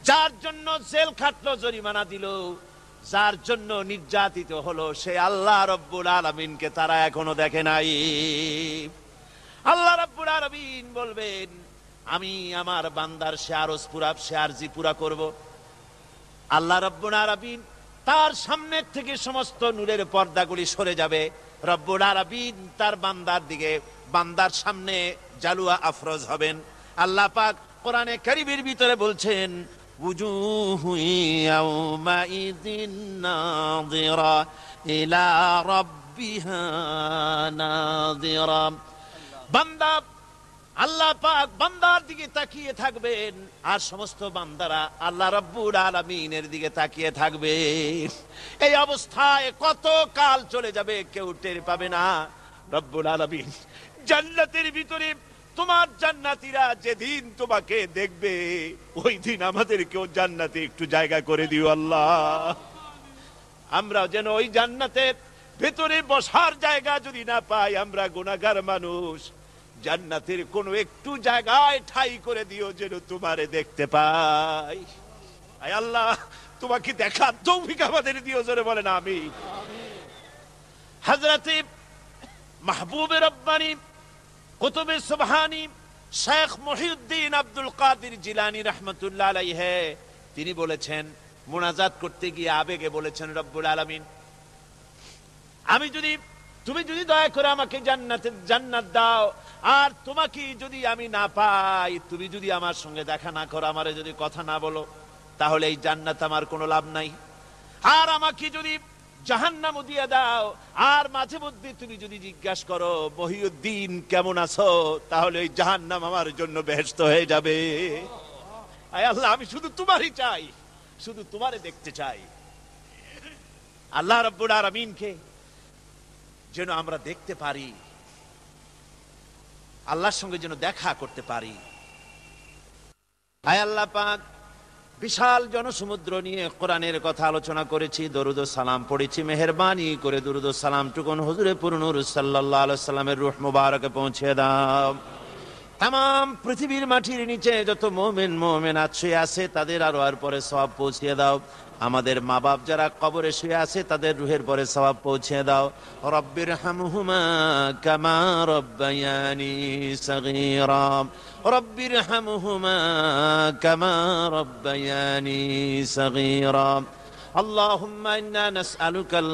যার জন্য জেল খাটলো, জরিমানা দিল, যার জন্য নির্যাতিত হলো, সে আল্লাহ রব্বুল আলামিনকে তারা এখনো দেখে নাই। আল্লাহ রব্বুল আলামিন বলবেন, আমি আমার বান্দার সে আরজ পুরা, সে আরজি পুরা করব। আল্লাহ রব্বুল আলামিন তার সামনে থেকে সমস্ত নূরের পর্দাগুলি সরে যাবে, রব্বুল আলামিন তার বান্দার দিকে, বান্দার সামনে জালুয়া আফরোজ হবেন। আল্লাহ পাক কোরআনে কারীমের ভিতরে বলছেন, উজুহু ইয়াউমাইযিন নাযিরা ইলা রাব্বিহা নাযিরা। বান্দা, আল্লাহ পাক বান্দার দিকে তাকিয়ে থাকবেন, আর সমস্ত বান্দারা আল্লাহ রাব্বুল আলামিনের দিকে তাকিয়ে থাকবে। এই অবস্থায় কত কাল চলে যাবে কেউ টের পাবে না। রব্বুল আলামিন জান্নাতের ভিতরে, তোমার জান্নাতীরা যেদিন তোমাকে দেখবে, ওই দিন আমাদেরকেও জান্নাতে একটু জায়গা করে দিও আল্লাহ। আমরা যেন ওই জান্নাতের ভেতরে বসার জায়গা যদি না পাই, আমরা গুনাহগার মানুষ, জান্নাতের কোনো একটু জায়গায় ঠাই করে দিও যেন তোমারে দেখতে পাই। আয় আল্লাহ, তোমাকে দেখার তৌফিক আমাদের দিও, জোরে বলেন আমিন। হযরত মাহবুবে রব্বানী কুতুবে সুবহানী শেখ মহিউদ্দিন আব্দুল কাদের জিলানী রাহমাতুল্লাহ আলাইহি তিনি বলেছেন, মুনাজাত করতে গিয়ে আবেগে বলেছেন, রব্বুল আলামিন, তুমি যদি দয়া করে আমাকে জান্নাত দাও, আর তোমাকে যদি আমি না পাই, তুমি যদি আমার সঙ্গে দেখা না করো, আমারে যদি কথা না বলো, তাহলে এই জান্নাত আমার কোনো লাভ নাই। আর আমাকে যদি জাহান্নামও দিয়ে দাও, আর মাঝে মধ্যে তুমি যদি জিজ্ঞাসা করো মহিউদ্দিন কেমন আছো, তাহলে এই জাহান্নাম আমার জন্য বেহেশত হয়ে যাবে। আয় আল্লাহ, আমি শুধু তোমারই চাই, শুধু তোমারে দেখতে চাই। আল্লাহ রাব্বুল আলামিনকে যেন আমরা দেখতে পারি, আল্লাহর সঙ্গে যেন দেখা করতে পারি। আয় আল্লাহ পাক, বিশাল জনসমুদ্র নিয়ে কোরআনের কথা আলোচনা করেছি, দরুদ ও সালাম পড়েছি, মেহেরবানি করে দরুদ ও সালাম টুকুন হুজুরে পুরনুর সাল্লাল্লাহু আলাইহি সাল্লামের রূহ মুবারকে পৌঁছে দাও। তাম পৃথিবীর মাটির নিচে যত মুমিন মুমিনাত শুয়ে আছে, তাদের আর পরে সওয়াব পৌঁছিয়ে দাও। আমাদের মা বাপ যারা কবরে শুয়ে আছে, তাদের রুহের পরে সওয়াব পৌঁছে দাও। রব্বির হামহুমা কামা রব্বায়ানি সগীরা, রব্বির হামহুমা কামা রব্বায়ানি সগীরা। আল্লাহুম্মা ইন্না নাসআলুকাল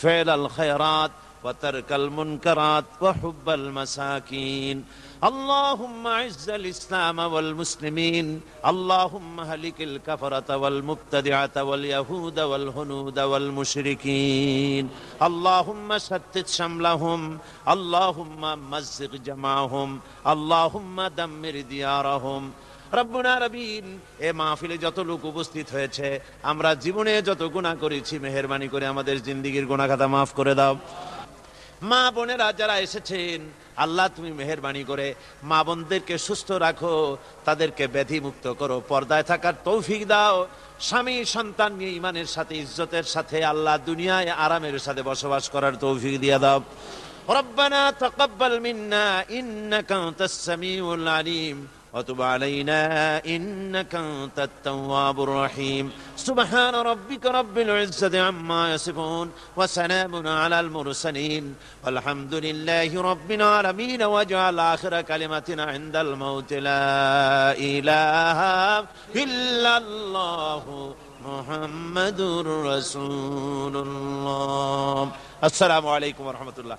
ফি'লাল খায়রাত ওয়া তারকাল মুনকারাত ওয়া হুব্বাল মাসাকিন। اللهم اعز الاسلام والمسلمين، اللهم اهلك الكفرة والمبتدعة واليهود والهنود والمشركين، اللهم شتت شملهم، اللهم مزق جمعهم، اللهم دمر ديارهم। রব্বুনা রবিন, এ মাহফিলে যত লোক উপস্থিত হয়েছে, আমরা জীবনে যত গুনাহ করেছি, মেহেরবানি করে আমাদের জিন্দেগীর গুনাহ খাতা মাফ করে দাও। মা বোনেরা যারা এসেছেন, আল্লাহ তুমি মেহেরবানি করে মা বোনদেরকে সুস্থ রাখো, তাদেরকে ব্যাধি মুক্ত করো, পর্দায় থাকার তৌফিক দাও। স্বামী সন্তান নিয়ে ইমানের সাথে ইজ্জতের সাথে আল্লাহ দুনিয়ায় আরামের সাথে বসবাস করার তৌফিক দিয়ে দাও। রব্বানা তাকাব্বাল মিন্না ইন্নাকা আনতাস সামিউল আলিম وتب علينا إنك أنت التواب الرحيم. سبحان ربك رب العزة عما يصفون وسلام على المرسلين والحمد لله رب العالمين. واجعل آخر كلمتنا عند الموت لا إله إلا الله محمد رسول الله. السلام عليكم ورحمة الله.